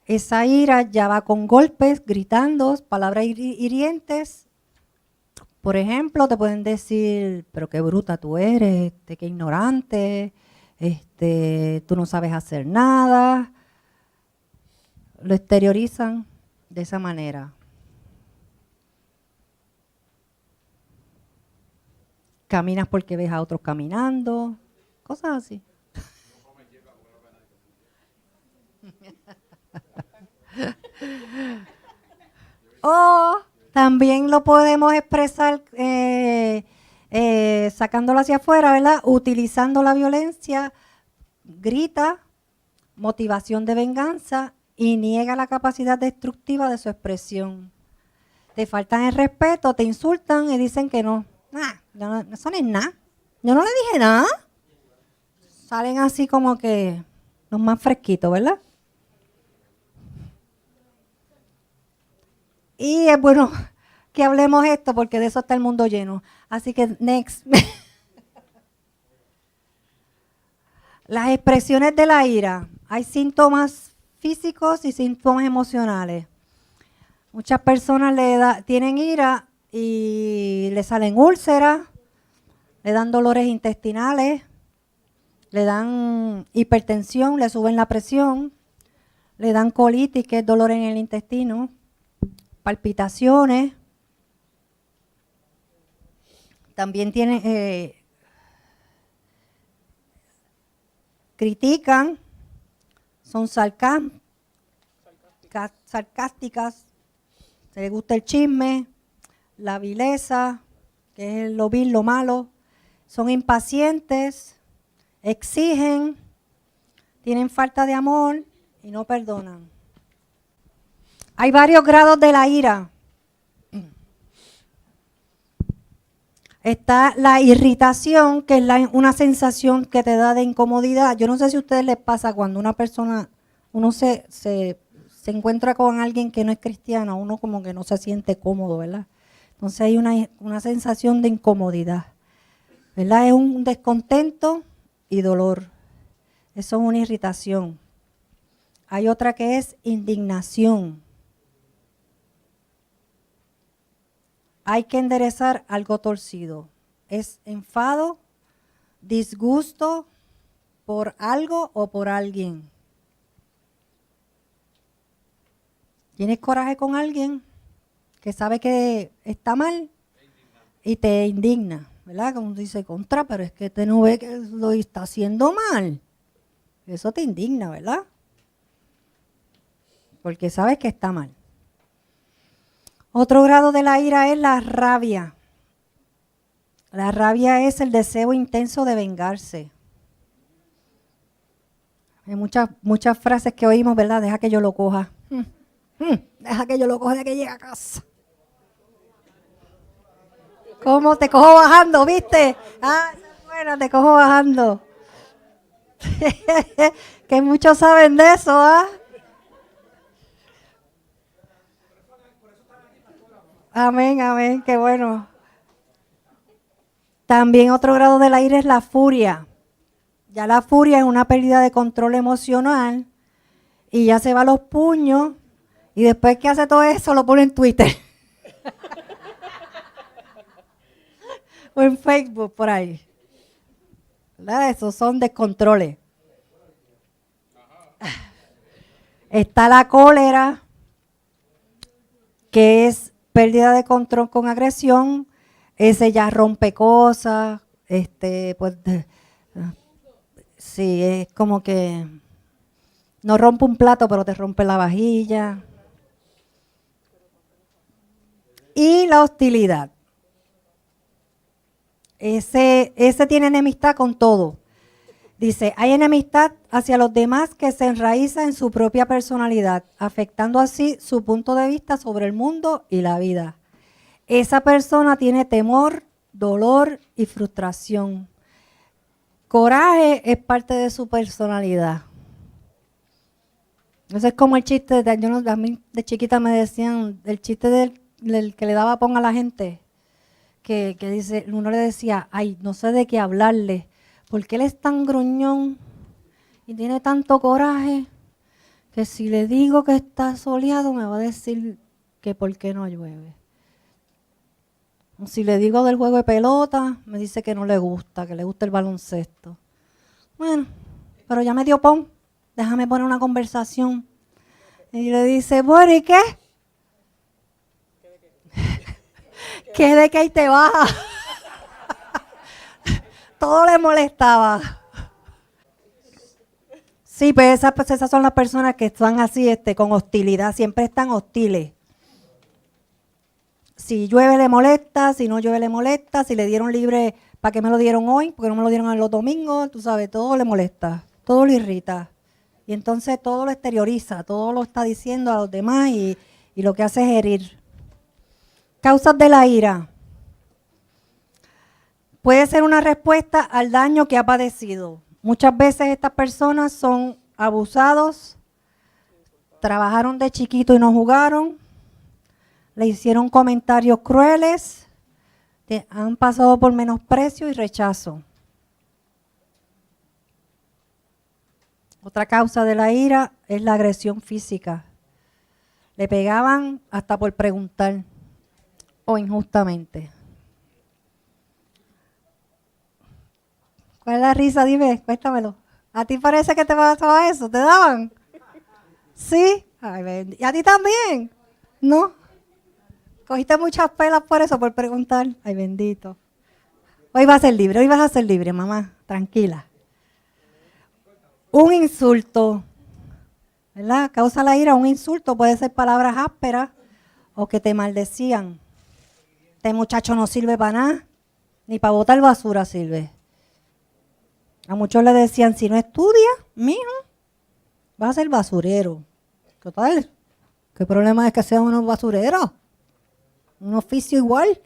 Esa ira ya va con golpes, gritando, palabras hirientes. Por ejemplo, te pueden decir, pero qué bruta tú eres, qué ignorante, tú no sabes hacer nada. Lo exteriorizan de esa manera. Caminas porque ves a otros caminando, cosas así. O también lo podemos expresar sacándolo hacia afuera, ¿verdad? Utilizando la violencia, grita, motivación de venganza y niega la capacidad destructiva de su expresión. Te faltan el respeto, te insultan y dicen que no. Eso no es nada. Yo no le dije nada. Salen así como que los más fresquitos, ¿verdad? Y es bueno que hablemos esto porque de eso está el mundo lleno. Así que, next. Las expresiones de la ira. Hay síntomas físicos y síntomas emocionales. Muchas personas tienen ira y le salen úlceras, le dan dolores intestinales, le dan hipertensión, le suben la presión, le dan colitis, que es dolor en el intestino, palpitaciones. También tienen, critican, son sarcásticas, se les gusta el chisme, la vileza, que es lo vil, lo malo, son impacientes, exigen, tienen falta de amor y no perdonan. Hay varios grados de la ira. Está la irritación, que es una sensación que te da de incomodidad. Yo no sé si a ustedes les pasa cuando uno se encuentra con alguien que no es cristiano, uno como que no se siente cómodo, ¿verdad? Entonces hay una sensación de incomodidad, ¿verdad? Es un descontento y dolor. Eso es una irritación. Hay otra que es indignación. Hay que enderezar algo torcido. Es enfado, disgusto por algo o por alguien. ¿Tienes coraje con alguien que sabe que está mal y te indigna, ¿verdad? Como dice contra, pero es que este no ve que lo está haciendo mal. Eso te indigna, ¿verdad? Porque sabes que está mal. Otro grado de la ira es la rabia. La rabia es el deseo intenso de vengarse. Hay muchas frases que oímos, ¿verdad? Deja que yo lo coja. Deja que yo lo coja de que llegue a casa. ¿Cómo te cojo bajando, viste? Ah, esa es buena, te cojo bajando. Que muchos saben de eso, ¿ah? Amén, amén, qué bueno. También otro grado de la ira es la furia. Ya la furia es una pérdida de control emocional y ya se va a los puños y después que hace todo eso lo pone en Twitter. O en Facebook, por ahí. ¿Verdad? Esos son descontroles. Está la cólera, que es pérdida de control con agresión. Ese ya rompe cosas. Pues, sí, es como que no rompe un plato, pero te rompe la vajilla. Y la hostilidad. Ese tiene enemistad con todo. Dice, hay enemistad hacia los demás que se enraiza en su propia personalidad, afectando así su punto de vista sobre el mundo y la vida. Esa persona tiene temor, dolor y frustración. Coraje es parte de su personalidad. Eso es como el chiste, a mí de chiquita me decían, el chiste del que le daba pon a la gente. Que dice, uno le decía, ay, no sé de qué hablarle, porque él es tan gruñón y tiene tanto coraje que si le digo que está soleado me va a decir que por qué no llueve. O si le digo del juego de pelota, me dice que no le gusta, que le gusta el baloncesto. Bueno, pero ya me dio pon, déjame poner una conversación. Y le dice, bueno, ¿y qué? ¿Qué de qué y te baja? Todo le molestaba. Sí, pues esas son las personas que están así, con hostilidad, siempre están hostiles. Si llueve le molesta, si no llueve le molesta, si le dieron libre, ¿para qué me lo dieron hoy? Porque no me lo dieron en los domingos, tú sabes, todo le molesta, todo lo irrita. Y entonces todo lo exterioriza, todo lo está diciendo a los demás y lo que hace es herir. Causas de la ira. Puede ser una respuesta al daño que ha padecido. Muchas veces estas personas son abusados, trabajaron de chiquito y no jugaron, le hicieron comentarios crueles, han pasado por menosprecio y rechazo. Otra causa de la ira es la agresión física. Le pegaban hasta por preguntar o injustamente. ¿Cuál es la risa? Dime, cuéntamelo. ¿A ti parece que te pasaba eso? ¿Te daban? ¿Sí? Ay, ¿y a ti también? ¿No? ¿Cogiste muchas pelas por eso, por preguntar? Ay, bendito. Hoy vas a ser libre, hoy vas a ser libre, mamá. Tranquila. Un insulto, ¿verdad? Causa la ira, un insulto puede ser palabras ásperas o que te maldecían. Este muchacho no sirve para nada, ni para botar basura sirve. A muchos le decían, si no estudias, mijo, vas a ser basurero. Total, ¿qué problema es que sean unos basureros? Un oficio igual.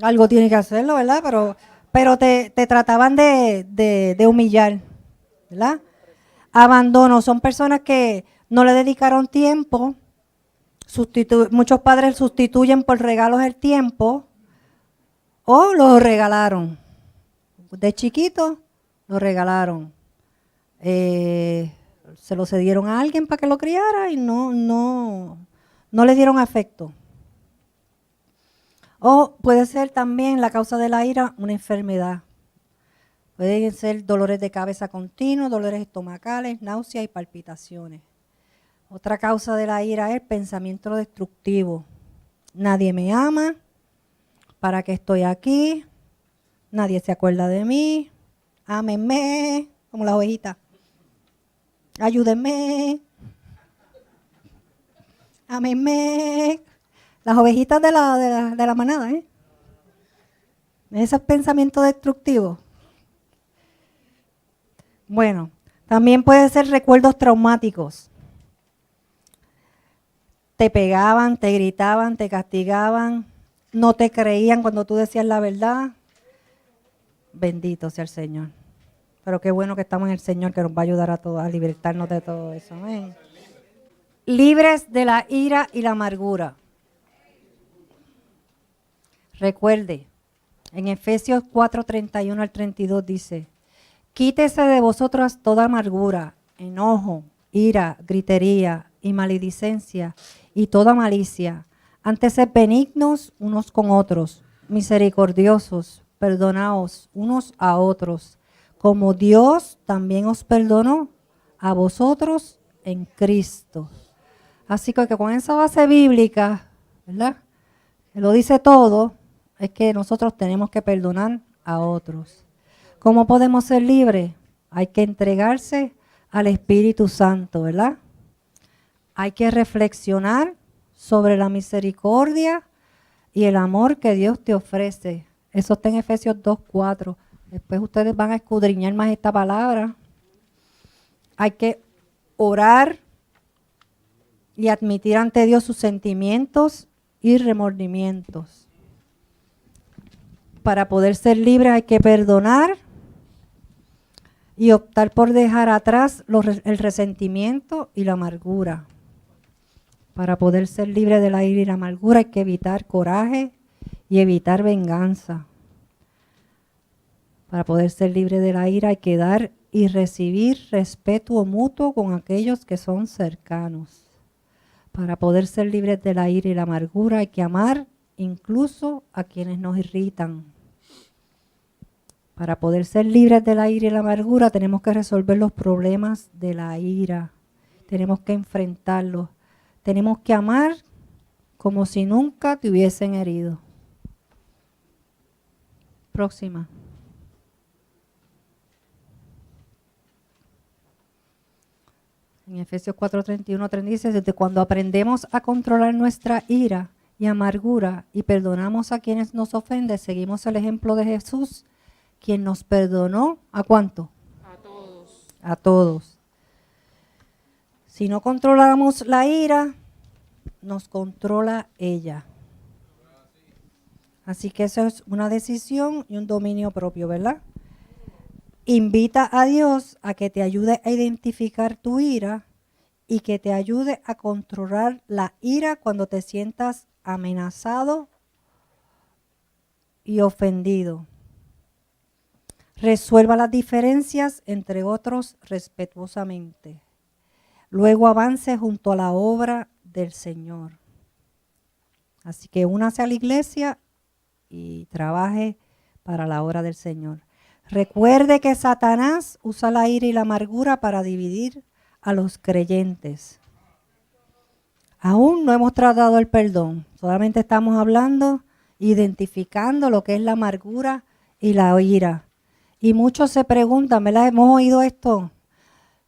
Algo tiene que hacerlo, ¿verdad? Pero te trataban de humillar, ¿verdad? Abandono, son personas que no le dedicaron tiempo. Muchos padres sustituyen por regalos el tiempo o lo regalaron. De chiquito lo regalaron. Se lo cedieron a alguien para que lo criara y no le dieron afecto. O puede ser también la causa de la ira una enfermedad. Pueden ser dolores de cabeza continuos, dolores estomacales, náuseas y palpitaciones. Otra causa de la ira es pensamiento destructivo. Nadie me ama, ¿Para qué estoy aquí? Nadie se acuerda de mí. Ámenme, como la ovejita. Ayúdenme. Ámenme. Las ovejitas de la manada, ¿eh? Esos pensamientos destructivos. Bueno, también puede ser recuerdos traumáticos. Te pegaban, te gritaban, te castigaban, no te creían cuando tú decías la verdad. Bendito sea el Señor. Pero qué bueno que estamos en el Señor, que nos va a ayudar a todos a libertarnos de todo eso. Amén. Libres de la ira y la amargura. Recuerde, en Efesios 4:31 al 32 dice: quítese de vosotros toda amargura, enojo, ira, gritería y maledicencia y toda malicia. Antes sed benignos unos con otros, misericordiosos, perdonaos unos a otros, como Dios también os perdonó a vosotros en Cristo. Así que con esa base bíblica, ¿verdad? Que lo dice todo, es que nosotros tenemos que perdonar a otros. ¿Cómo podemos ser libres? Hay que entregarse al Espíritu Santo, ¿verdad? Hay que reflexionar sobre la misericordia y el amor que Dios te ofrece. Eso está en Efesios 2:4. Después ustedes van a escudriñar más esta palabra. Hay que orar y admitir ante Dios sus sentimientos y remordimientos. Para poder ser libre hay que perdonar y optar por dejar atrás el resentimiento y la amargura. Para poder ser libre de la ira y la amargura hay que evitar coraje y evitar venganza. Para poder ser libre de la ira hay que dar y recibir respeto mutuo con aquellos que son cercanos. Para poder ser libres de la ira y la amargura hay que amar incluso a quienes nos irritan. Para poder ser libres de la ira y la amargura tenemos que resolver los problemas de la ira. Tenemos que enfrentarlos. Tenemos que amar como si nunca te hubiesen herido. Próxima. En Efesios 4:31 dice: desde cuando aprendemos a controlar nuestra ira y amargura y perdonamos a quienes nos ofenden, seguimos el ejemplo de Jesús, quien nos perdonó, ¿a cuánto? A todos. A todos. Si no controlamos la ira, nos controla ella. Así que eso es una decisión y un dominio propio, ¿verdad? Invita a Dios a que te ayude a identificar tu ira y que te ayude a controlar la ira cuando te sientas amenazado y ofendido. Resuelva las diferencias entre otros respetuosamente. Luego avance junto a la obra del Señor. Así que únase a la iglesia y trabaje para la obra del Señor. Recuerde que Satanás usa la ira y la amargura para dividir a los creyentes. Aún no hemos tratado el perdón, solamente estamos hablando, identificando lo que es la amargura y la ira. Y muchos se preguntan, ¿verdad? Hemos oído esto.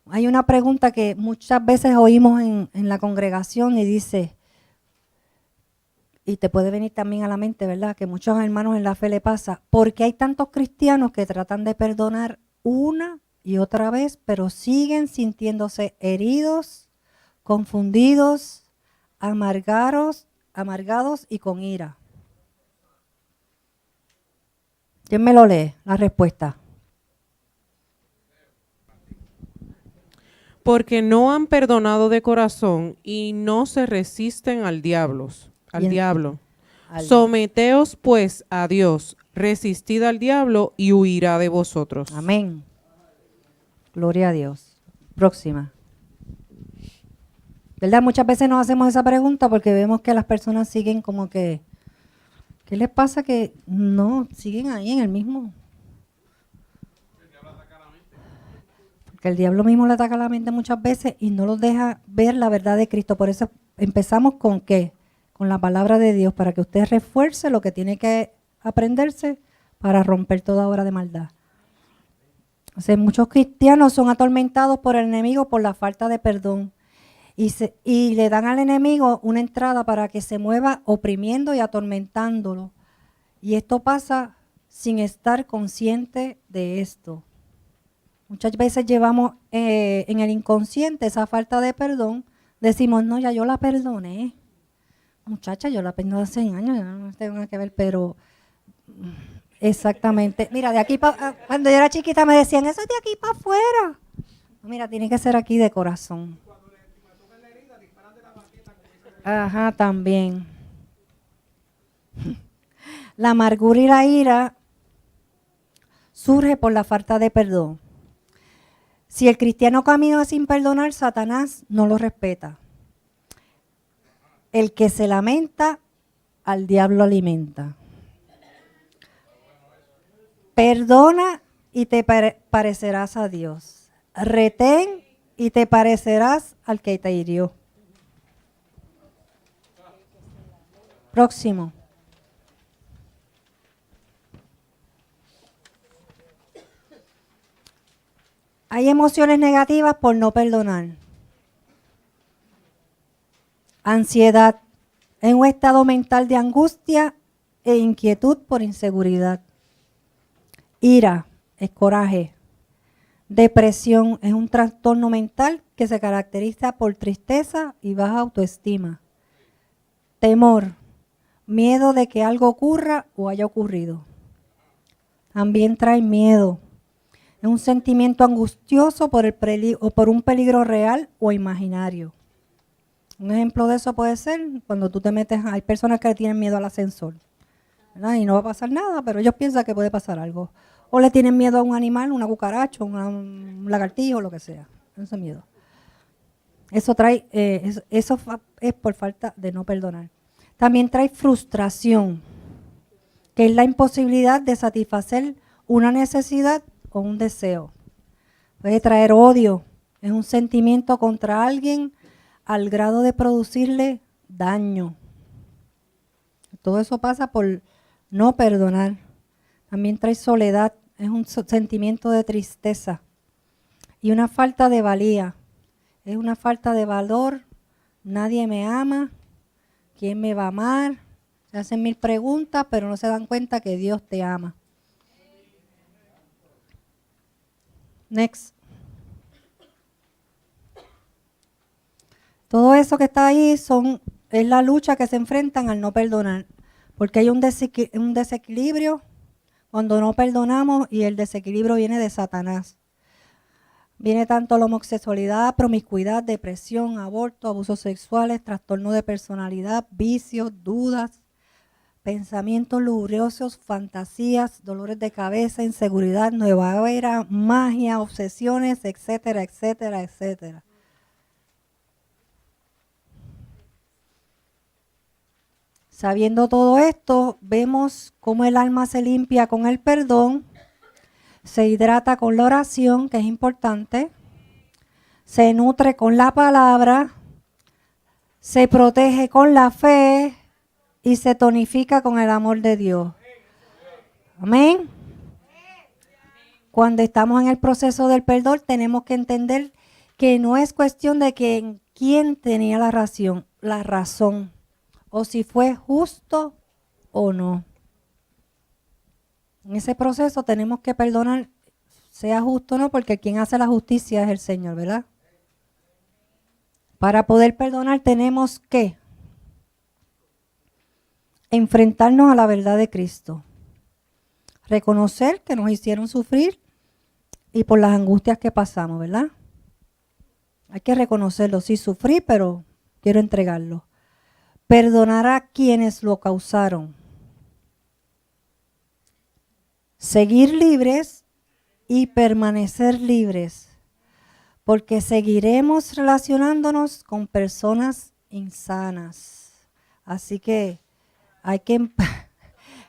Hay una pregunta que muchas veces oímos en la congregación y dice, y te puede venir también a la mente, ¿verdad? Que muchos hermanos en la fe le pasa, ¿por qué hay tantos cristianos que tratan de perdonar una y otra vez, pero siguen sintiéndose heridos, confundidos, amargados y con ira? ¿Quién me lo lee? La respuesta. Porque no han perdonado de corazón y no se resisten al diablo. Someteos pues a Dios, resistid al diablo y huirá de vosotros. Amén. Gloria a Dios. Próxima. ¿Verdad? Muchas veces nos hacemos esa pregunta porque vemos que las personas siguen como que, ¿qué les pasa? Que no, siguen ahí en el mismo. Porque el diablo mismo le ataca la mente muchas veces y no los deja ver la verdad de Cristo. Por eso empezamos con ¿qué? Con la palabra de Dios, para que usted refuerce lo que tiene que aprenderse para romper toda obra de maldad. O sea, muchos cristianos son atormentados por el enemigo por la falta de perdón y le dan al enemigo una entrada para que se mueva oprimiendo y atormentándolo. Y esto pasa sin estar consciente de esto. Muchas veces llevamos en el inconsciente esa falta de perdón. Decimos, no, ya yo la perdoné. Muchacha, yo la perdoné hace años, ya no tengo nada que ver, pero exactamente. Mira, de aquí cuando yo era chiquita me decían, eso es de aquí para afuera. Mira, tiene que ser aquí de corazón. Ajá, también. La amargura y la ira surge por la falta de perdón. Si el cristiano camina sin perdonar, Satanás no lo respeta. El que se lamenta, al diablo alimenta. Perdona y te parecerás a Dios. Retén y te parecerás al que te hirió. Próximo. Hay emociones negativas por no perdonar. Ansiedad es un estado mental de angustia e inquietud por inseguridad. Ira es coraje. Depresión es un trastorno mental que se caracteriza por tristeza y baja autoestima. Temor, miedo de que algo ocurra o haya ocurrido. También trae miedo. Es un sentimiento angustioso por un peligro real o imaginario. Un ejemplo de eso puede ser cuando tú te metes, hay personas que le tienen miedo al ascensor, ¿verdad? Y no va a pasar nada, pero ellos piensan que puede pasar algo. O le tienen miedo a un animal, una cucaracha, un lagartijo, lo que sea. Ese miedo. Eso trae, eso es por falta de no perdonar. También trae frustración, que es la imposibilidad de satisfacer una necesidad o un deseo. Puede traer odio, es un sentimiento contra alguien al grado de producirle daño. Todo eso pasa por no perdonar. También trae soledad, es un sentimiento de tristeza. Y una falta de valía, es una falta de valor. Nadie me ama, ¿quién me va a amar? Se hacen mil preguntas, pero no se dan cuenta que Dios te ama. Next. Todo eso que está ahí es la lucha que se enfrentan al no perdonar, porque hay un desequilibrio cuando no perdonamos y el desequilibrio viene de Satanás. Viene tanto la homosexualidad, promiscuidad, depresión, aborto, abusos sexuales, trastorno de personalidad, vicios, dudas, pensamientos lujuriosos, fantasías, dolores de cabeza, inseguridad, nueva era, magia, obsesiones, etcétera, etcétera, etcétera. Sabiendo todo esto, vemos cómo el alma se limpia con el perdón, se hidrata con la oración, que es importante, se nutre con la palabra, se protege con la fe y se tonifica con el amor de Dios. Amén. Cuando estamos en el proceso del perdón, tenemos que entender que no es cuestión de quién tenía la razón. O si fue justo o no. En ese proceso tenemos que perdonar, sea justo o no, porque quien hace la justicia es el Señor, ¿verdad? Para poder perdonar tenemos que enfrentarnos a la verdad de Cristo, reconocer que nos hicieron sufrir y por las angustias que pasamos, ¿verdad? Hay que reconocerlo, sí sufrí, pero quiero entregarlo. Perdonar a quienes lo causaron. Seguir libres y permanecer libres, porque seguiremos relacionándonos con personas insanas. Así que hay que...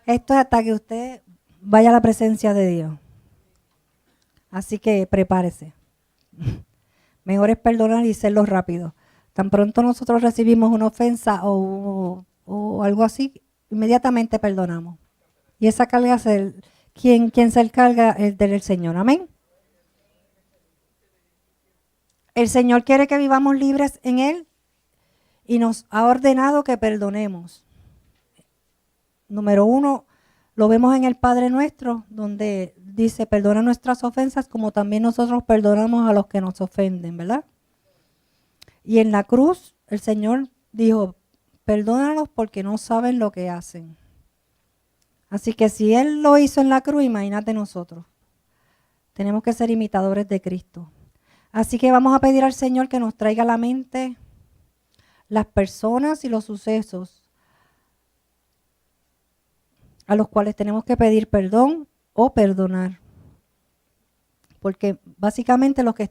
Esto es hasta que usted vaya a la presencia de Dios. Así que prepárese. Mejor es perdonar y hacerlo rápido. Tan pronto nosotros recibimos una ofensa o algo así, inmediatamente perdonamos. Y esa carga, quien se encarga es del Señor. Amén. El Señor quiere que vivamos libres en Él y nos ha ordenado que perdonemos. Número 1, lo vemos en el Padre Nuestro, donde dice, perdona nuestras ofensas como también nosotros perdonamos a los que nos ofenden, ¿verdad? Y en la cruz, el Señor dijo, perdónalos porque no saben lo que hacen. Así que si Él lo hizo en la cruz, imagínate nosotros. Tenemos que ser imitadores de Cristo. Así que vamos a pedir al Señor que nos traiga a la mente las personas y los sucesos a los cuales tenemos que pedir perdón o perdonar. Porque básicamente lo que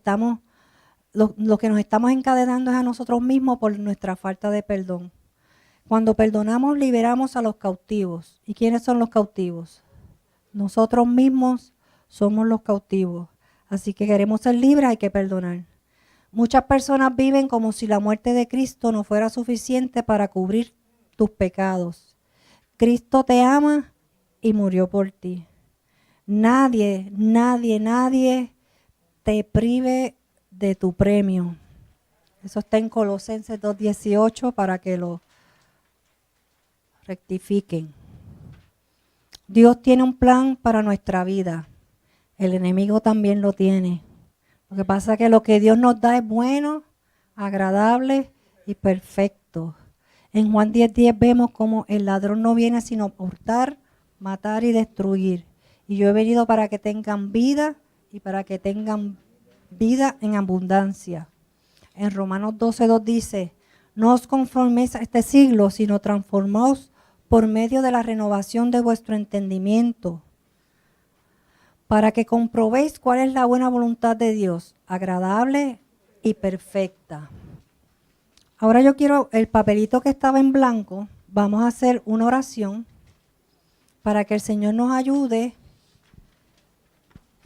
nos estamos encadenando es a nosotros mismos por nuestra falta de perdón. Cuando perdonamos, liberamos a los cautivos. ¿Y quiénes son los cautivos? Nosotros mismos somos los cautivos. Así que queremos ser libres, hay que perdonar. Muchas personas viven como si la muerte de Cristo no fuera suficiente para cubrir tus pecados. Cristo te ama y murió por ti. Nadie te prive de tu premio. Eso está en Colosenses 2:18 para que lo rectifiquen. Dios tiene un plan para nuestra vida. El enemigo también lo tiene. Lo que pasa es que lo que Dios nos da es bueno, agradable y perfecto. En Juan 10:10 vemos como el ladrón no viene sino a hurtar, matar y destruir. Y yo he venido para que tengan vida y para que tengan vida en abundancia. En Romanos 12:2 dice, no os conforméis a este siglo, sino transformaos por medio de la renovación de vuestro entendimiento, para que comprobéis cuál es la buena voluntad de Dios, agradable y perfecta. Ahora yo quiero, el papelito que estaba en blanco, vamos a hacer una oración para que el Señor nos ayude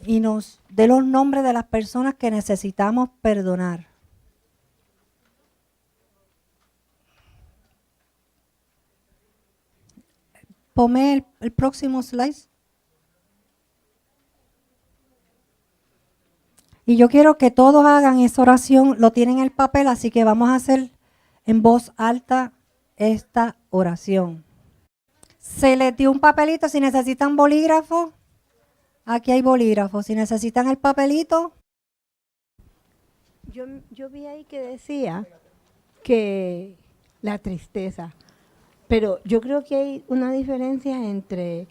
y nos dé los nombres de las personas que necesitamos perdonar. Ponme el próximo slide. Y yo quiero que todos hagan esa oración, lo tienen en el papel, así que vamos a hacer en voz alta esta oración. Se les dio un papelito, si necesitan bolígrafo, aquí hay bolígrafo. Si necesitan el papelito. Yo vi ahí que decía que la tristeza, pero yo creo que hay una diferencia entre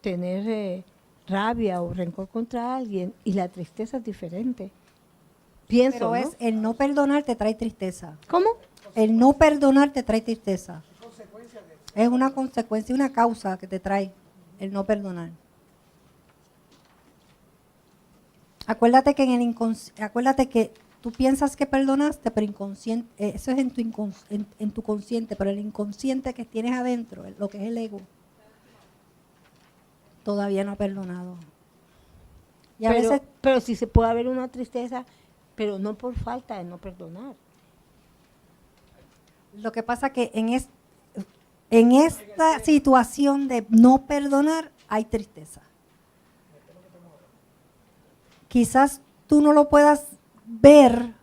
tener rabia o rencor contra alguien y la tristeza es diferente. Pienso, Pero ¿no? es el no perdonar te trae tristeza. ¿Cómo? El no perdonar te trae tristeza. Es una consecuencia, una causa que te trae el no perdonar. Acuérdate que acuérdate que tú piensas que perdonaste, pero inconsciente, eso es en tu consciente, pero el inconsciente que tienes adentro, lo que es el ego, todavía no ha perdonado. Y a veces pero sí se puede haber una tristeza, pero no por falta de no perdonar. lo que pasa que en esta situación de no perdonar hay tristeza. Quizás tú no lo puedas ver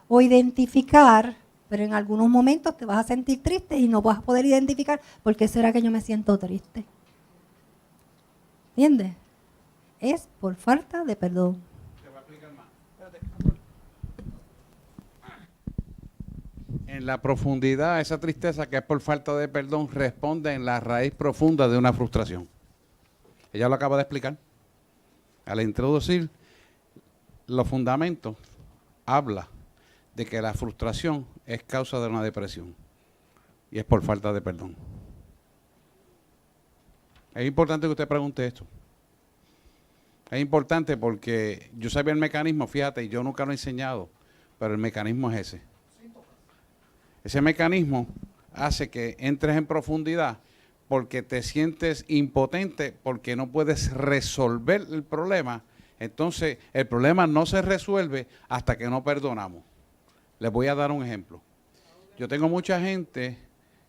o identificar, pero en algunos momentos te vas a sentir triste y no vas a poder identificar por qué será que yo me siento triste. ¿Entiendes? Es por falta de perdón. En la profundidad, esa tristeza que es por falta de perdón responde en la raíz profunda de una frustración. Ella lo acaba de explicar. Al introducir los fundamentos, habla de que la frustración es causa de una depresión y es por falta de perdón. Es importante que usted pregunte esto. Es importante porque yo sabía el mecanismo, fíjate, yo nunca lo he enseñado, pero el mecanismo es ese. Ese mecanismo hace que entres en profundidad porque te sientes impotente, porque no puedes resolver el problema. Entonces, el problema no se resuelve hasta que no perdonamos. Les voy a dar un ejemplo. Yo tengo mucha gente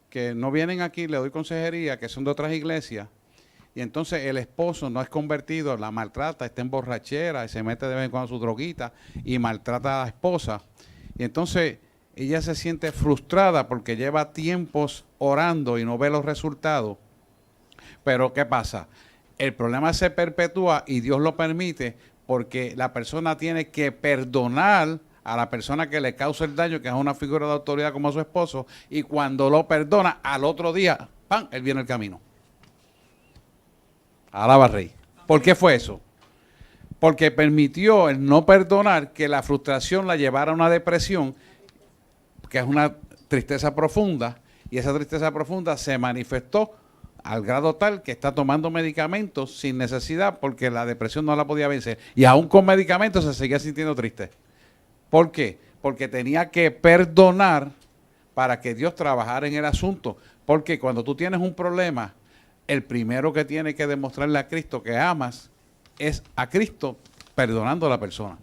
que no vienen aquí, le doy consejería, que son de otras iglesias, y entonces el esposo no es convertido, la maltrata, está en borrachera, y se mete de vez en cuando su droguita y maltrata a la esposa. Y entonces ella se siente frustrada porque lleva tiempos orando y no ve los resultados. Pero ¿qué pasa? El problema se perpetúa y Dios lo permite porque la persona tiene que perdonar a la persona que le causa el daño, que es una figura de autoridad como su esposo, y cuando lo perdona, al otro día, ¡pam!, él viene el camino. Alaba al Rey. ¿Por qué fue eso? Porque permitió el no perdonar que la frustración la llevara a una depresión, que es una tristeza profunda, y esa tristeza profunda se manifestó al grado tal que está tomando medicamentos sin necesidad porque la depresión no la podía vencer. Y aún con medicamentos se seguía sintiendo triste. ¿Por qué? Porque tenía que perdonar para que Dios trabajara en el asunto. Porque cuando tú tienes un problema, el primero que tiene que demostrarle a Cristo que amas es a Cristo perdonando a la persona.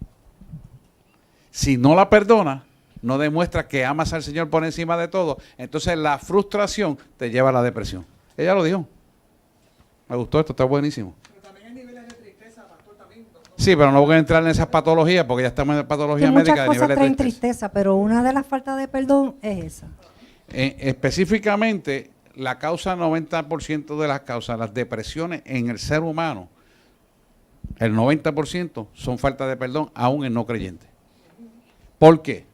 Si no la perdona, no demuestra que amas al Señor por encima de todo, entonces la frustración te lleva a la depresión. Ella lo dijo. Me gustó esto, está buenísimo. Pero también hay niveles de tristeza, pastor, también. Sí, pero no voy a entrar en esas patologías porque ya estamos en patología médica muchas de cosas niveles de traen tristeza. tristeza, pero una de las faltas de perdón es esa. Específicamente, la causa, 90% de las causas, las depresiones en el ser humano, el 90% son falta de perdón, aún en no creyentes. ¿Por qué?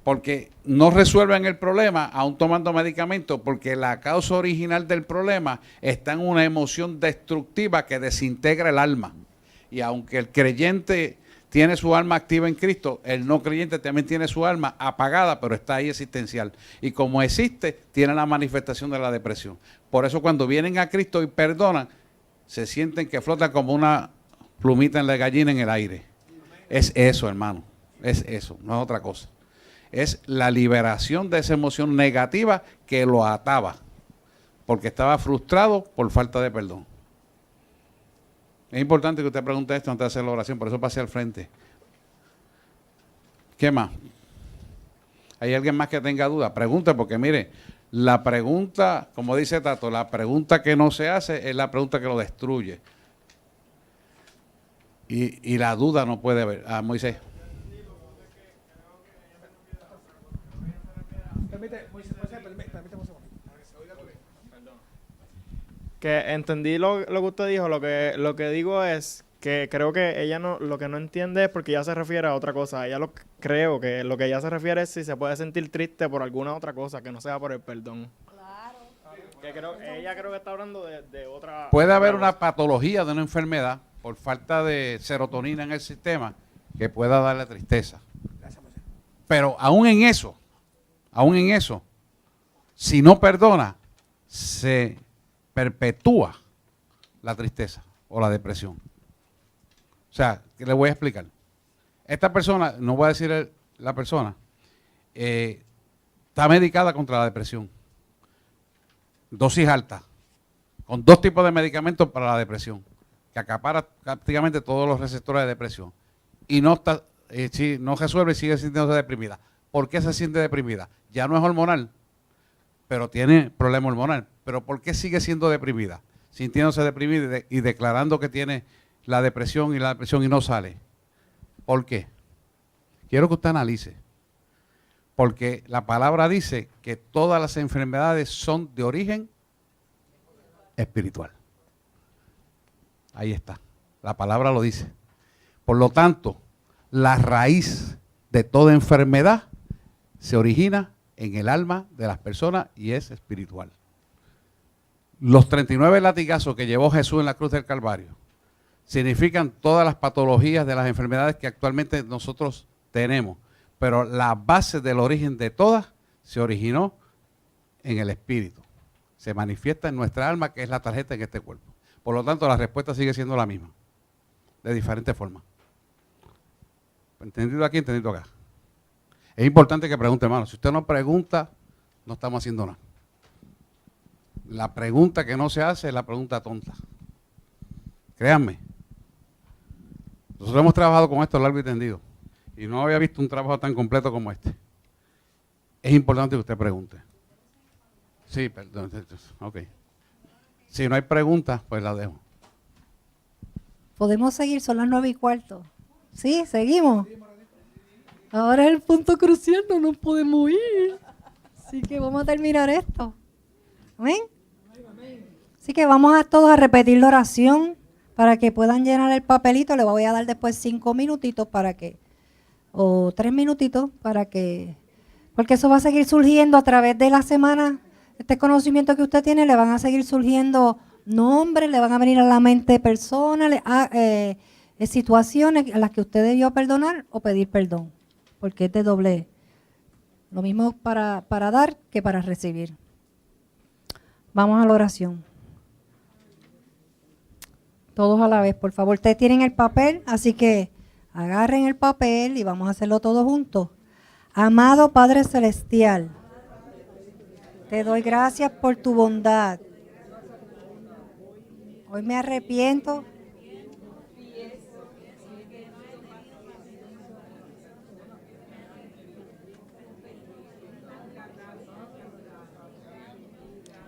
Porque no resuelven el problema aún tomando medicamentos, porque la causa original del problema está en una emoción destructiva que desintegra el alma. Y aunque el creyente tiene su alma activa en Cristo, el no creyente también tiene su alma apagada, pero está ahí existencial. Y como existe, tiene la manifestación de la depresión. Por eso cuando vienen a Cristo y perdonan, se sienten que flotan como una plumita en la gallina en el aire. Es eso, hermano. Es eso, no es otra cosa. Es la liberación de esa emoción negativa que lo ataba, porque estaba frustrado por falta de perdón. Es importante que usted pregunte esto antes de hacer la oración, por eso pasé al frente. ¿Qué más? ¿Hay alguien más que tenga duda? Pregunte, porque mire, la pregunta, como dice Tato, la pregunta que no se hace es la pregunta que lo destruye. Y la duda no puede haber. Moisés. Que entendí lo que usted dijo, lo que digo es que creo que ella no, lo que no entiende es porque ella se refiere a otra cosa. Creo que lo que ella se refiere es si se puede sentir triste por alguna otra cosa que no sea por el perdón. Claro. Que ella creo que está hablando de otra. Puede haber otra una patología de una enfermedad por falta de serotonina en el sistema que pueda darle tristeza. Pero aún en eso, si no perdona, se perpetúa la tristeza o la depresión. O sea, ¿qué le voy a explicar? Esta persona, no voy a decir la persona, está medicada contra la depresión. Dosis alta, con 2 tipos de medicamentos para la depresión, que acapara prácticamente todos los receptores de depresión. Y no está, no resuelve y sigue sintiéndose deprimida. ¿Por qué se siente deprimida? Ya no es hormonal, pero tiene problema hormonal. ¿Pero por qué sigue siendo deprimida? Sintiéndose deprimida y declarando que tiene la depresión y no sale. ¿Por qué? Quiero que usted analice. Porque la palabra dice que todas las enfermedades son de origen espiritual. Ahí está. La palabra lo dice. Por lo tanto, la raíz de toda enfermedad se origina en el alma de las personas y es espiritual. Los 39 latigazos que llevó Jesús en la cruz del Calvario significan todas las patologías de las enfermedades que actualmente nosotros tenemos, pero la base del origen de todas se originó en el espíritu. Se manifiesta en nuestra alma, que es la tarjeta en este cuerpo. Por lo tanto, la respuesta sigue siendo la misma, de diferentes formas. Entendido aquí, entendido acá. Es importante que pregunte, hermano. Si usted no pregunta, no estamos haciendo nada. La pregunta que no se hace es la pregunta tonta. Créanme. Nosotros hemos trabajado con esto largo y tendido. Y no había visto un trabajo tan completo como este. Es importante que usted pregunte. Sí, perdón. Ok. Si no hay preguntas, pues la dejo. Podemos seguir, son las 9:15. Sí, seguimos. Ahora es el punto crucial, no nos podemos ir. Así que vamos a terminar esto. Amén. Así que vamos a todos a repetir la oración para que puedan llenar el papelito. Le voy a dar después 5 minutitos para que, o 3 minutitos para que, porque eso va a seguir surgiendo a través de la semana. Este conocimiento que usted tiene, le van a seguir surgiendo nombres, le van a venir a la mente personas, situaciones a las que usted debió perdonar o pedir perdón, porque es de doble. Lo mismo para dar que para recibir. Vamos a la oración. Todos a la vez, por favor. Ustedes tienen el papel, así que agarren el papel y vamos a hacerlo todos juntos. Amado Padre Celestial, te doy gracias por tu bondad. Hoy me arrepiento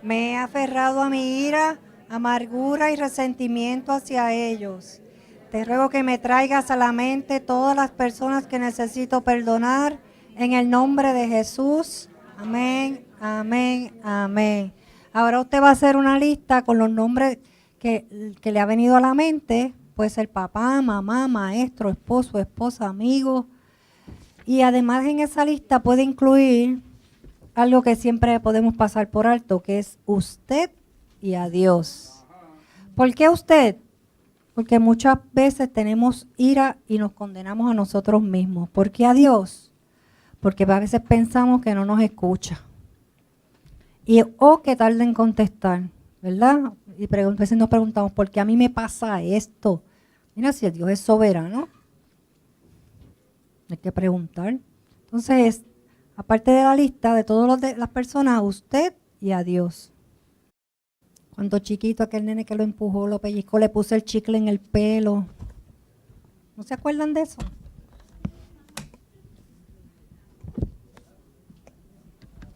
me he aferrado a mi ira, amargura y resentimiento hacia ellos. Te ruego que me traigas a la mente todas las personas que necesito perdonar en el nombre de Jesús. Amén, amén, amén. Ahora usted va a hacer una lista con los nombres que le ha venido a la mente. Puede ser papá, mamá, maestro, esposo, esposa, amigo. Y además en esa lista puede incluir algo que siempre podemos pasar por alto, que es usted y a Dios. ¿Por qué usted? Porque muchas veces tenemos ira y nos condenamos a nosotros mismos. ¿Por qué a Dios? Porque a veces pensamos que no nos escucha. O que tarda en contestar, ¿verdad? Y a veces nos preguntamos, ¿por qué a mí me pasa esto? Mira, si Dios es soberano, hay que preguntar. Entonces, aparte de la lista de todas las personas, a usted y a Dios. Cuando chiquito, aquel nene que lo empujó, lo pellizcó, le puse el chicle en el pelo. ¿No se acuerdan de eso?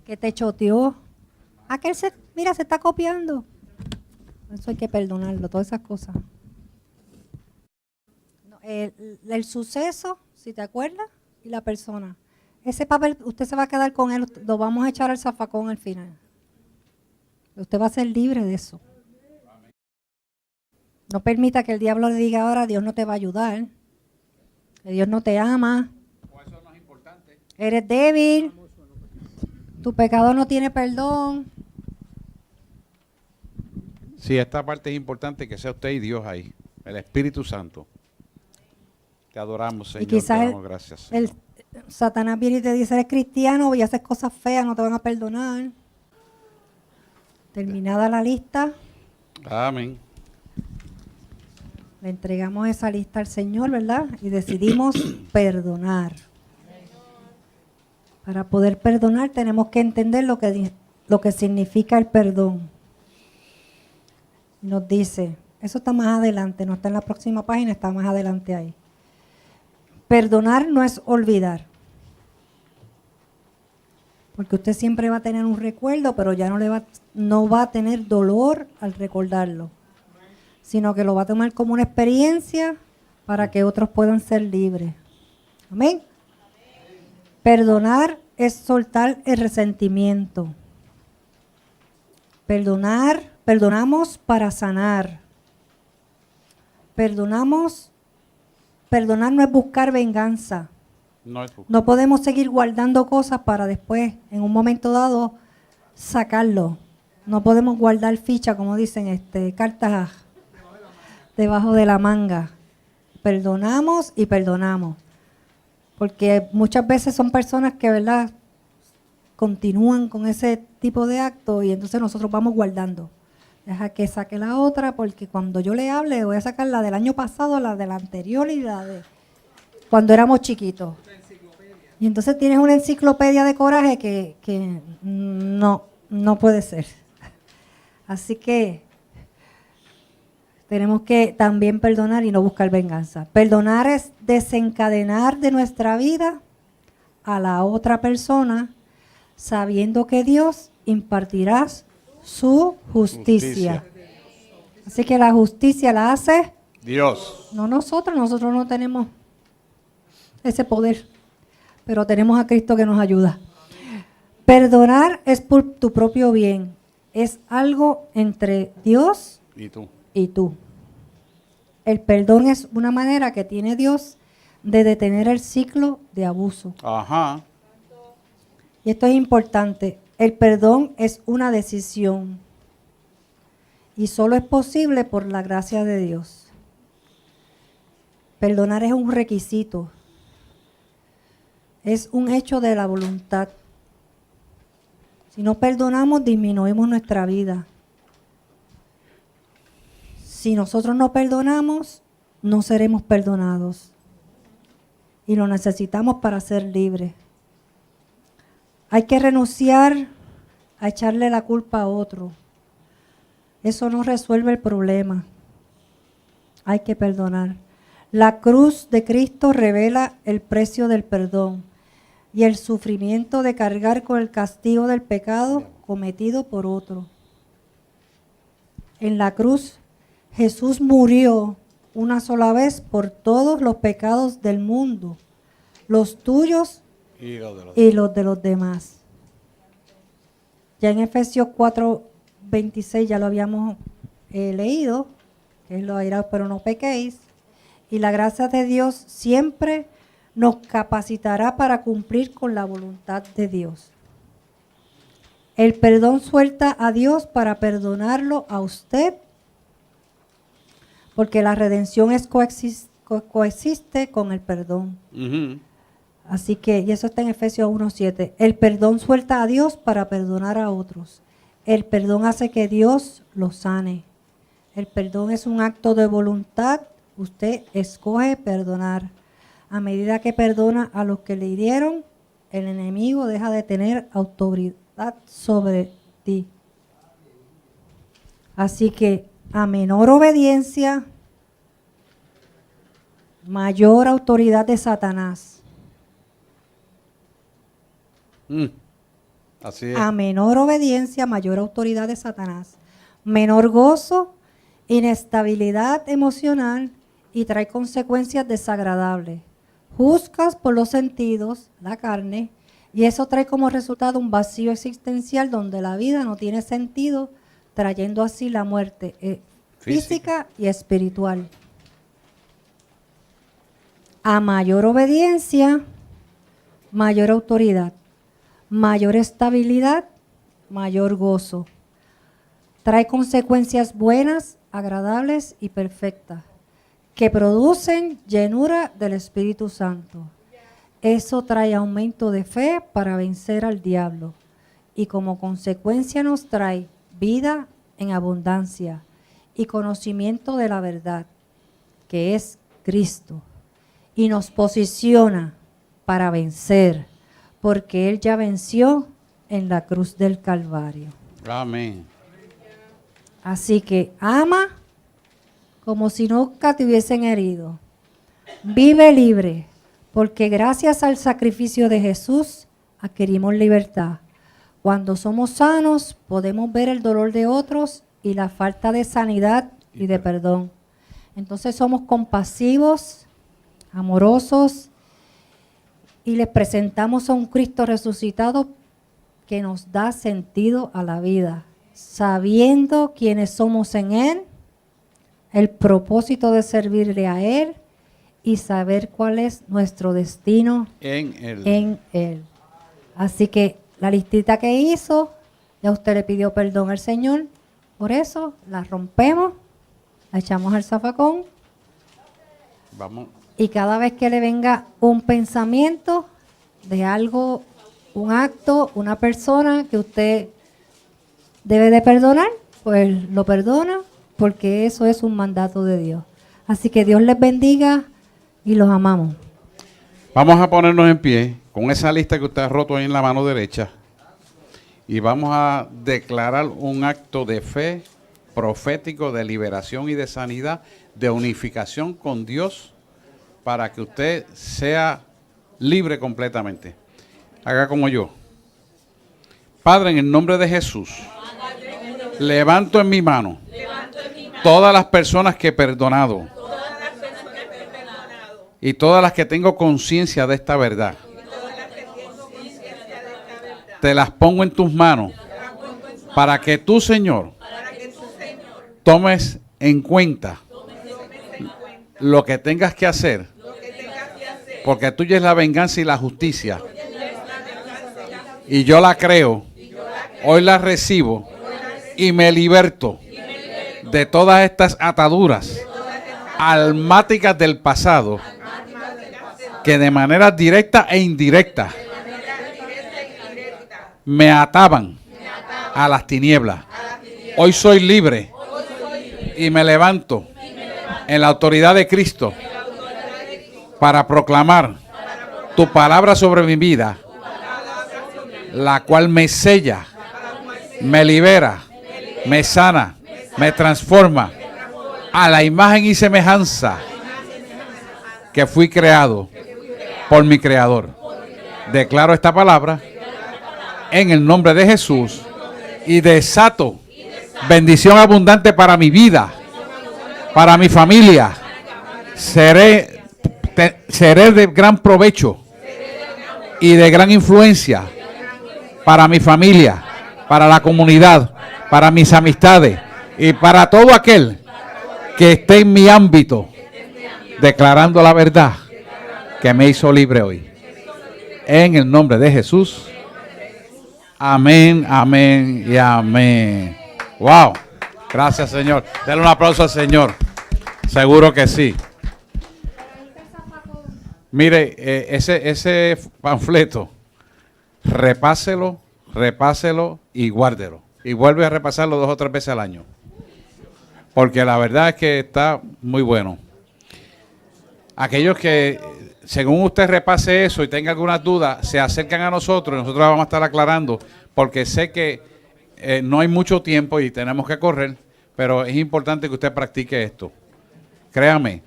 Que te choteó. Aquel mira, se está copiando. Eso hay que perdonarlo, todas esas cosas. No, el suceso, si te acuerdas, y la persona. Ese papel, usted se va a quedar con él, lo vamos a echar al zafacón al final. Usted va a ser libre de eso. No permita que el diablo le diga ahora, Dios no te va a ayudar, que Dios no te ama, eres débil, tu pecado no tiene perdón. Sí, esta parte es importante, que sea usted y Dios ahí, el Espíritu Santo. Te adoramos, Señor, Y quizás te damos gracias, Señor. Satanás viene y te dice, eres cristiano y haces cosas feas, no te van a perdonar. Terminada la lista, Amén. le entregamos esa lista al Señor, ¿verdad? Y decidimos perdonar. Para poder perdonar tenemos que entender lo que significa el perdón. Nos dice, eso está más adelante, no está en la próxima página, está más adelante ahí. Perdonar no es olvidar. Porque usted siempre va a tener un recuerdo, pero ya no va a tener dolor al recordarlo, sino que lo va a tomar como una experiencia para que otros puedan ser libres. Amén. Perdonar es soltar el resentimiento. Perdonamos para sanar. Perdonar no es buscar venganza. No podemos seguir guardando cosas para después, en un momento dado, sacarlo. No podemos guardar ficha, como dicen, cartas debajo de la manga. Perdonamos y perdonamos. Porque muchas veces son personas que, ¿verdad?, continúan con ese tipo de actos y entonces nosotros vamos guardando. Deja que saque la otra, porque cuando yo le hable, voy a sacar la del año pasado, la del anterior y la de cuando éramos chiquitos. Y entonces tienes una enciclopedia de coraje que no puede ser. Así que tenemos que también perdonar y no buscar venganza. Perdonar es desencadenar de nuestra vida a la otra persona, sabiendo que Dios impartirás su justicia. Así que la justicia la hace Dios. no nosotros no tenemos ese poder, pero tenemos a Cristo que nos ayuda. Perdonar es por tu propio bien, es algo entre Dios ¿Y tú? y tú. El perdón es una manera que tiene Dios de detener el ciclo de abuso. Ajá. Y esto es importante. El perdón es una decisión y solo es posible por la gracia de Dios. Perdonar es un requisito. Es un hecho de la voluntad. Si no perdonamos, disminuimos nuestra vida. Si nosotros no perdonamos, no seremos perdonados. Y lo necesitamos para ser libres. Hay que renunciar a echarle la culpa a otro. Eso no resuelve el problema. Hay que perdonar. La cruz de Cristo revela el precio del perdón y el sufrimiento de cargar con el castigo del pecado cometido por otro. En la cruz, Jesús murió una sola vez por todos los pecados del mundo, los tuyos Y lo de los- y los de los demás. Ya en Efesios 4:26 ya lo habíamos leído, que es lo airaos pero no pequéis, y la gracia de Dios siempre nos capacitará para cumplir con la voluntad de Dios. El perdón suelta a Dios para perdonarlo a usted, porque la redención es coexiste con el perdón. Ujú. Así que, y eso está en Efesios 1:7. El perdón suelta a Dios para perdonar a otros. El perdón hace que Dios lo sane. El perdón es un acto de voluntad. Usted escoge perdonar. A medida que perdona a los que le hirieron, el enemigo deja de tener autoridad sobre ti. Así que, a menor obediencia, mayor autoridad de Satanás. Así es. A menor obediencia, mayor autoridad de Satanás. Menor gozo, inestabilidad emocional y trae consecuencias desagradables. Juzgas por los sentidos, la carne, y eso trae como resultado un vacío existencial donde la vida no tiene sentido, trayendo así la muerte física y espiritual. A mayor obediencia, mayor autoridad. Mayor estabilidad, mayor gozo. Trae consecuencias buenas, agradables y perfectas, que producen llenura del Espíritu Santo. Eso trae aumento de fe para vencer al diablo y como consecuencia nos trae vida en abundancia y conocimiento de la verdad, que es Cristo, y nos posiciona para vencer, porque Él ya venció en la cruz del Calvario. Amén. Así que ama como si nunca te hubiesen herido. Vive libre, porque gracias al sacrificio de Jesús adquirimos libertad. Cuando somos sanos, podemos ver el dolor de otros y la falta de sanidad y de perdón. Entonces somos compasivos, amorosos, y les presentamos a un Cristo resucitado que nos da sentido a la vida, sabiendo quiénes somos en Él, el propósito de servirle a Él y saber cuál es nuestro destino En el. en Él. Así que la listita que hizo, ya usted le pidió perdón al Señor, por eso la rompemos, la echamos al zafacón. Vamos. Y cada vez que le venga un pensamiento de algo, un acto, una persona que usted debe de perdonar, pues lo perdona, porque eso es un mandato de Dios. Así que Dios les bendiga y los amamos. Vamos a ponernos en pie con esa lista que usted ha roto ahí en la mano derecha y vamos a declarar un acto de fe profético, de liberación y de sanidad, de unificación con Dios, para que usted sea libre completamente. Haga como yo. Padre, en el nombre de Jesús, levanto en mi mano todas las personas que he perdonado y todas las que tengo conciencia de esta verdad. Te las pongo en tus manos para que tú, Señor, tomes en cuenta lo que tengas que hacer, porque tuya es la venganza y la justicia, y yo la creo, hoy la recibo y me liberto de todas estas ataduras almáticas del pasado que de manera directa e indirecta me ataban a las tinieblas. Hoy soy libre y me levanto en la autoridad de Cristo para proclamar tu palabra sobre mi vida, la cual me sella, me libera, me sana, me transforma a la imagen y semejanza que fui creado por mi Creador. Declaro esta palabra en el nombre de Jesús y desato bendición abundante para mi vida, para mi familia. Seré de gran provecho y de gran influencia para mi familia, para la comunidad, para mis amistades y para todo aquel que esté en mi ámbito, declarando la verdad que me hizo libre hoy. En el nombre de Jesús. Amén, amén y amén. Wow. Gracias, Señor. Denle un aplauso al Señor. Seguro que sí. Mire, ese panfleto, repáselo y guárdelo. Y vuelve a repasarlo 2 o 3 veces al año. Porque la verdad es que está muy bueno. Aquellos que, según usted repase eso y tenga algunas dudas, se acercan a nosotros y nosotros vamos a estar aclarando, porque sé que no hay mucho tiempo y tenemos que correr, pero es importante que usted practique esto. Créame,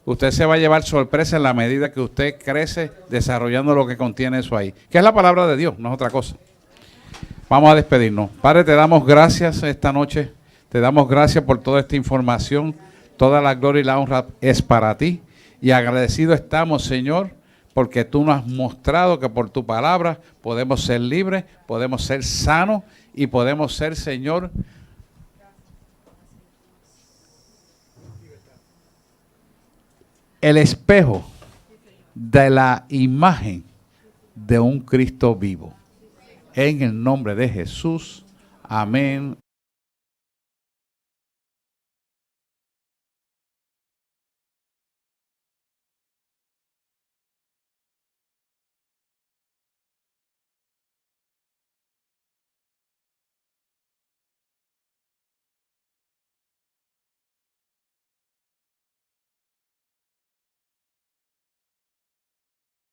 usted se va a llevar sorpresa en la medida que usted crece desarrollando lo que contiene eso ahí, que es la palabra de Dios, no es otra cosa. Vamos a despedirnos. Padre, te damos gracias esta noche, te damos gracias por toda esta información, toda la gloria y la honra es para ti, y agradecido estamos, Señor, porque tú nos has mostrado que por tu palabra podemos ser libres, podemos ser sanos y podemos ser, Señor, el espejo de la imagen de un Cristo vivo. En el nombre de Jesús. Amén.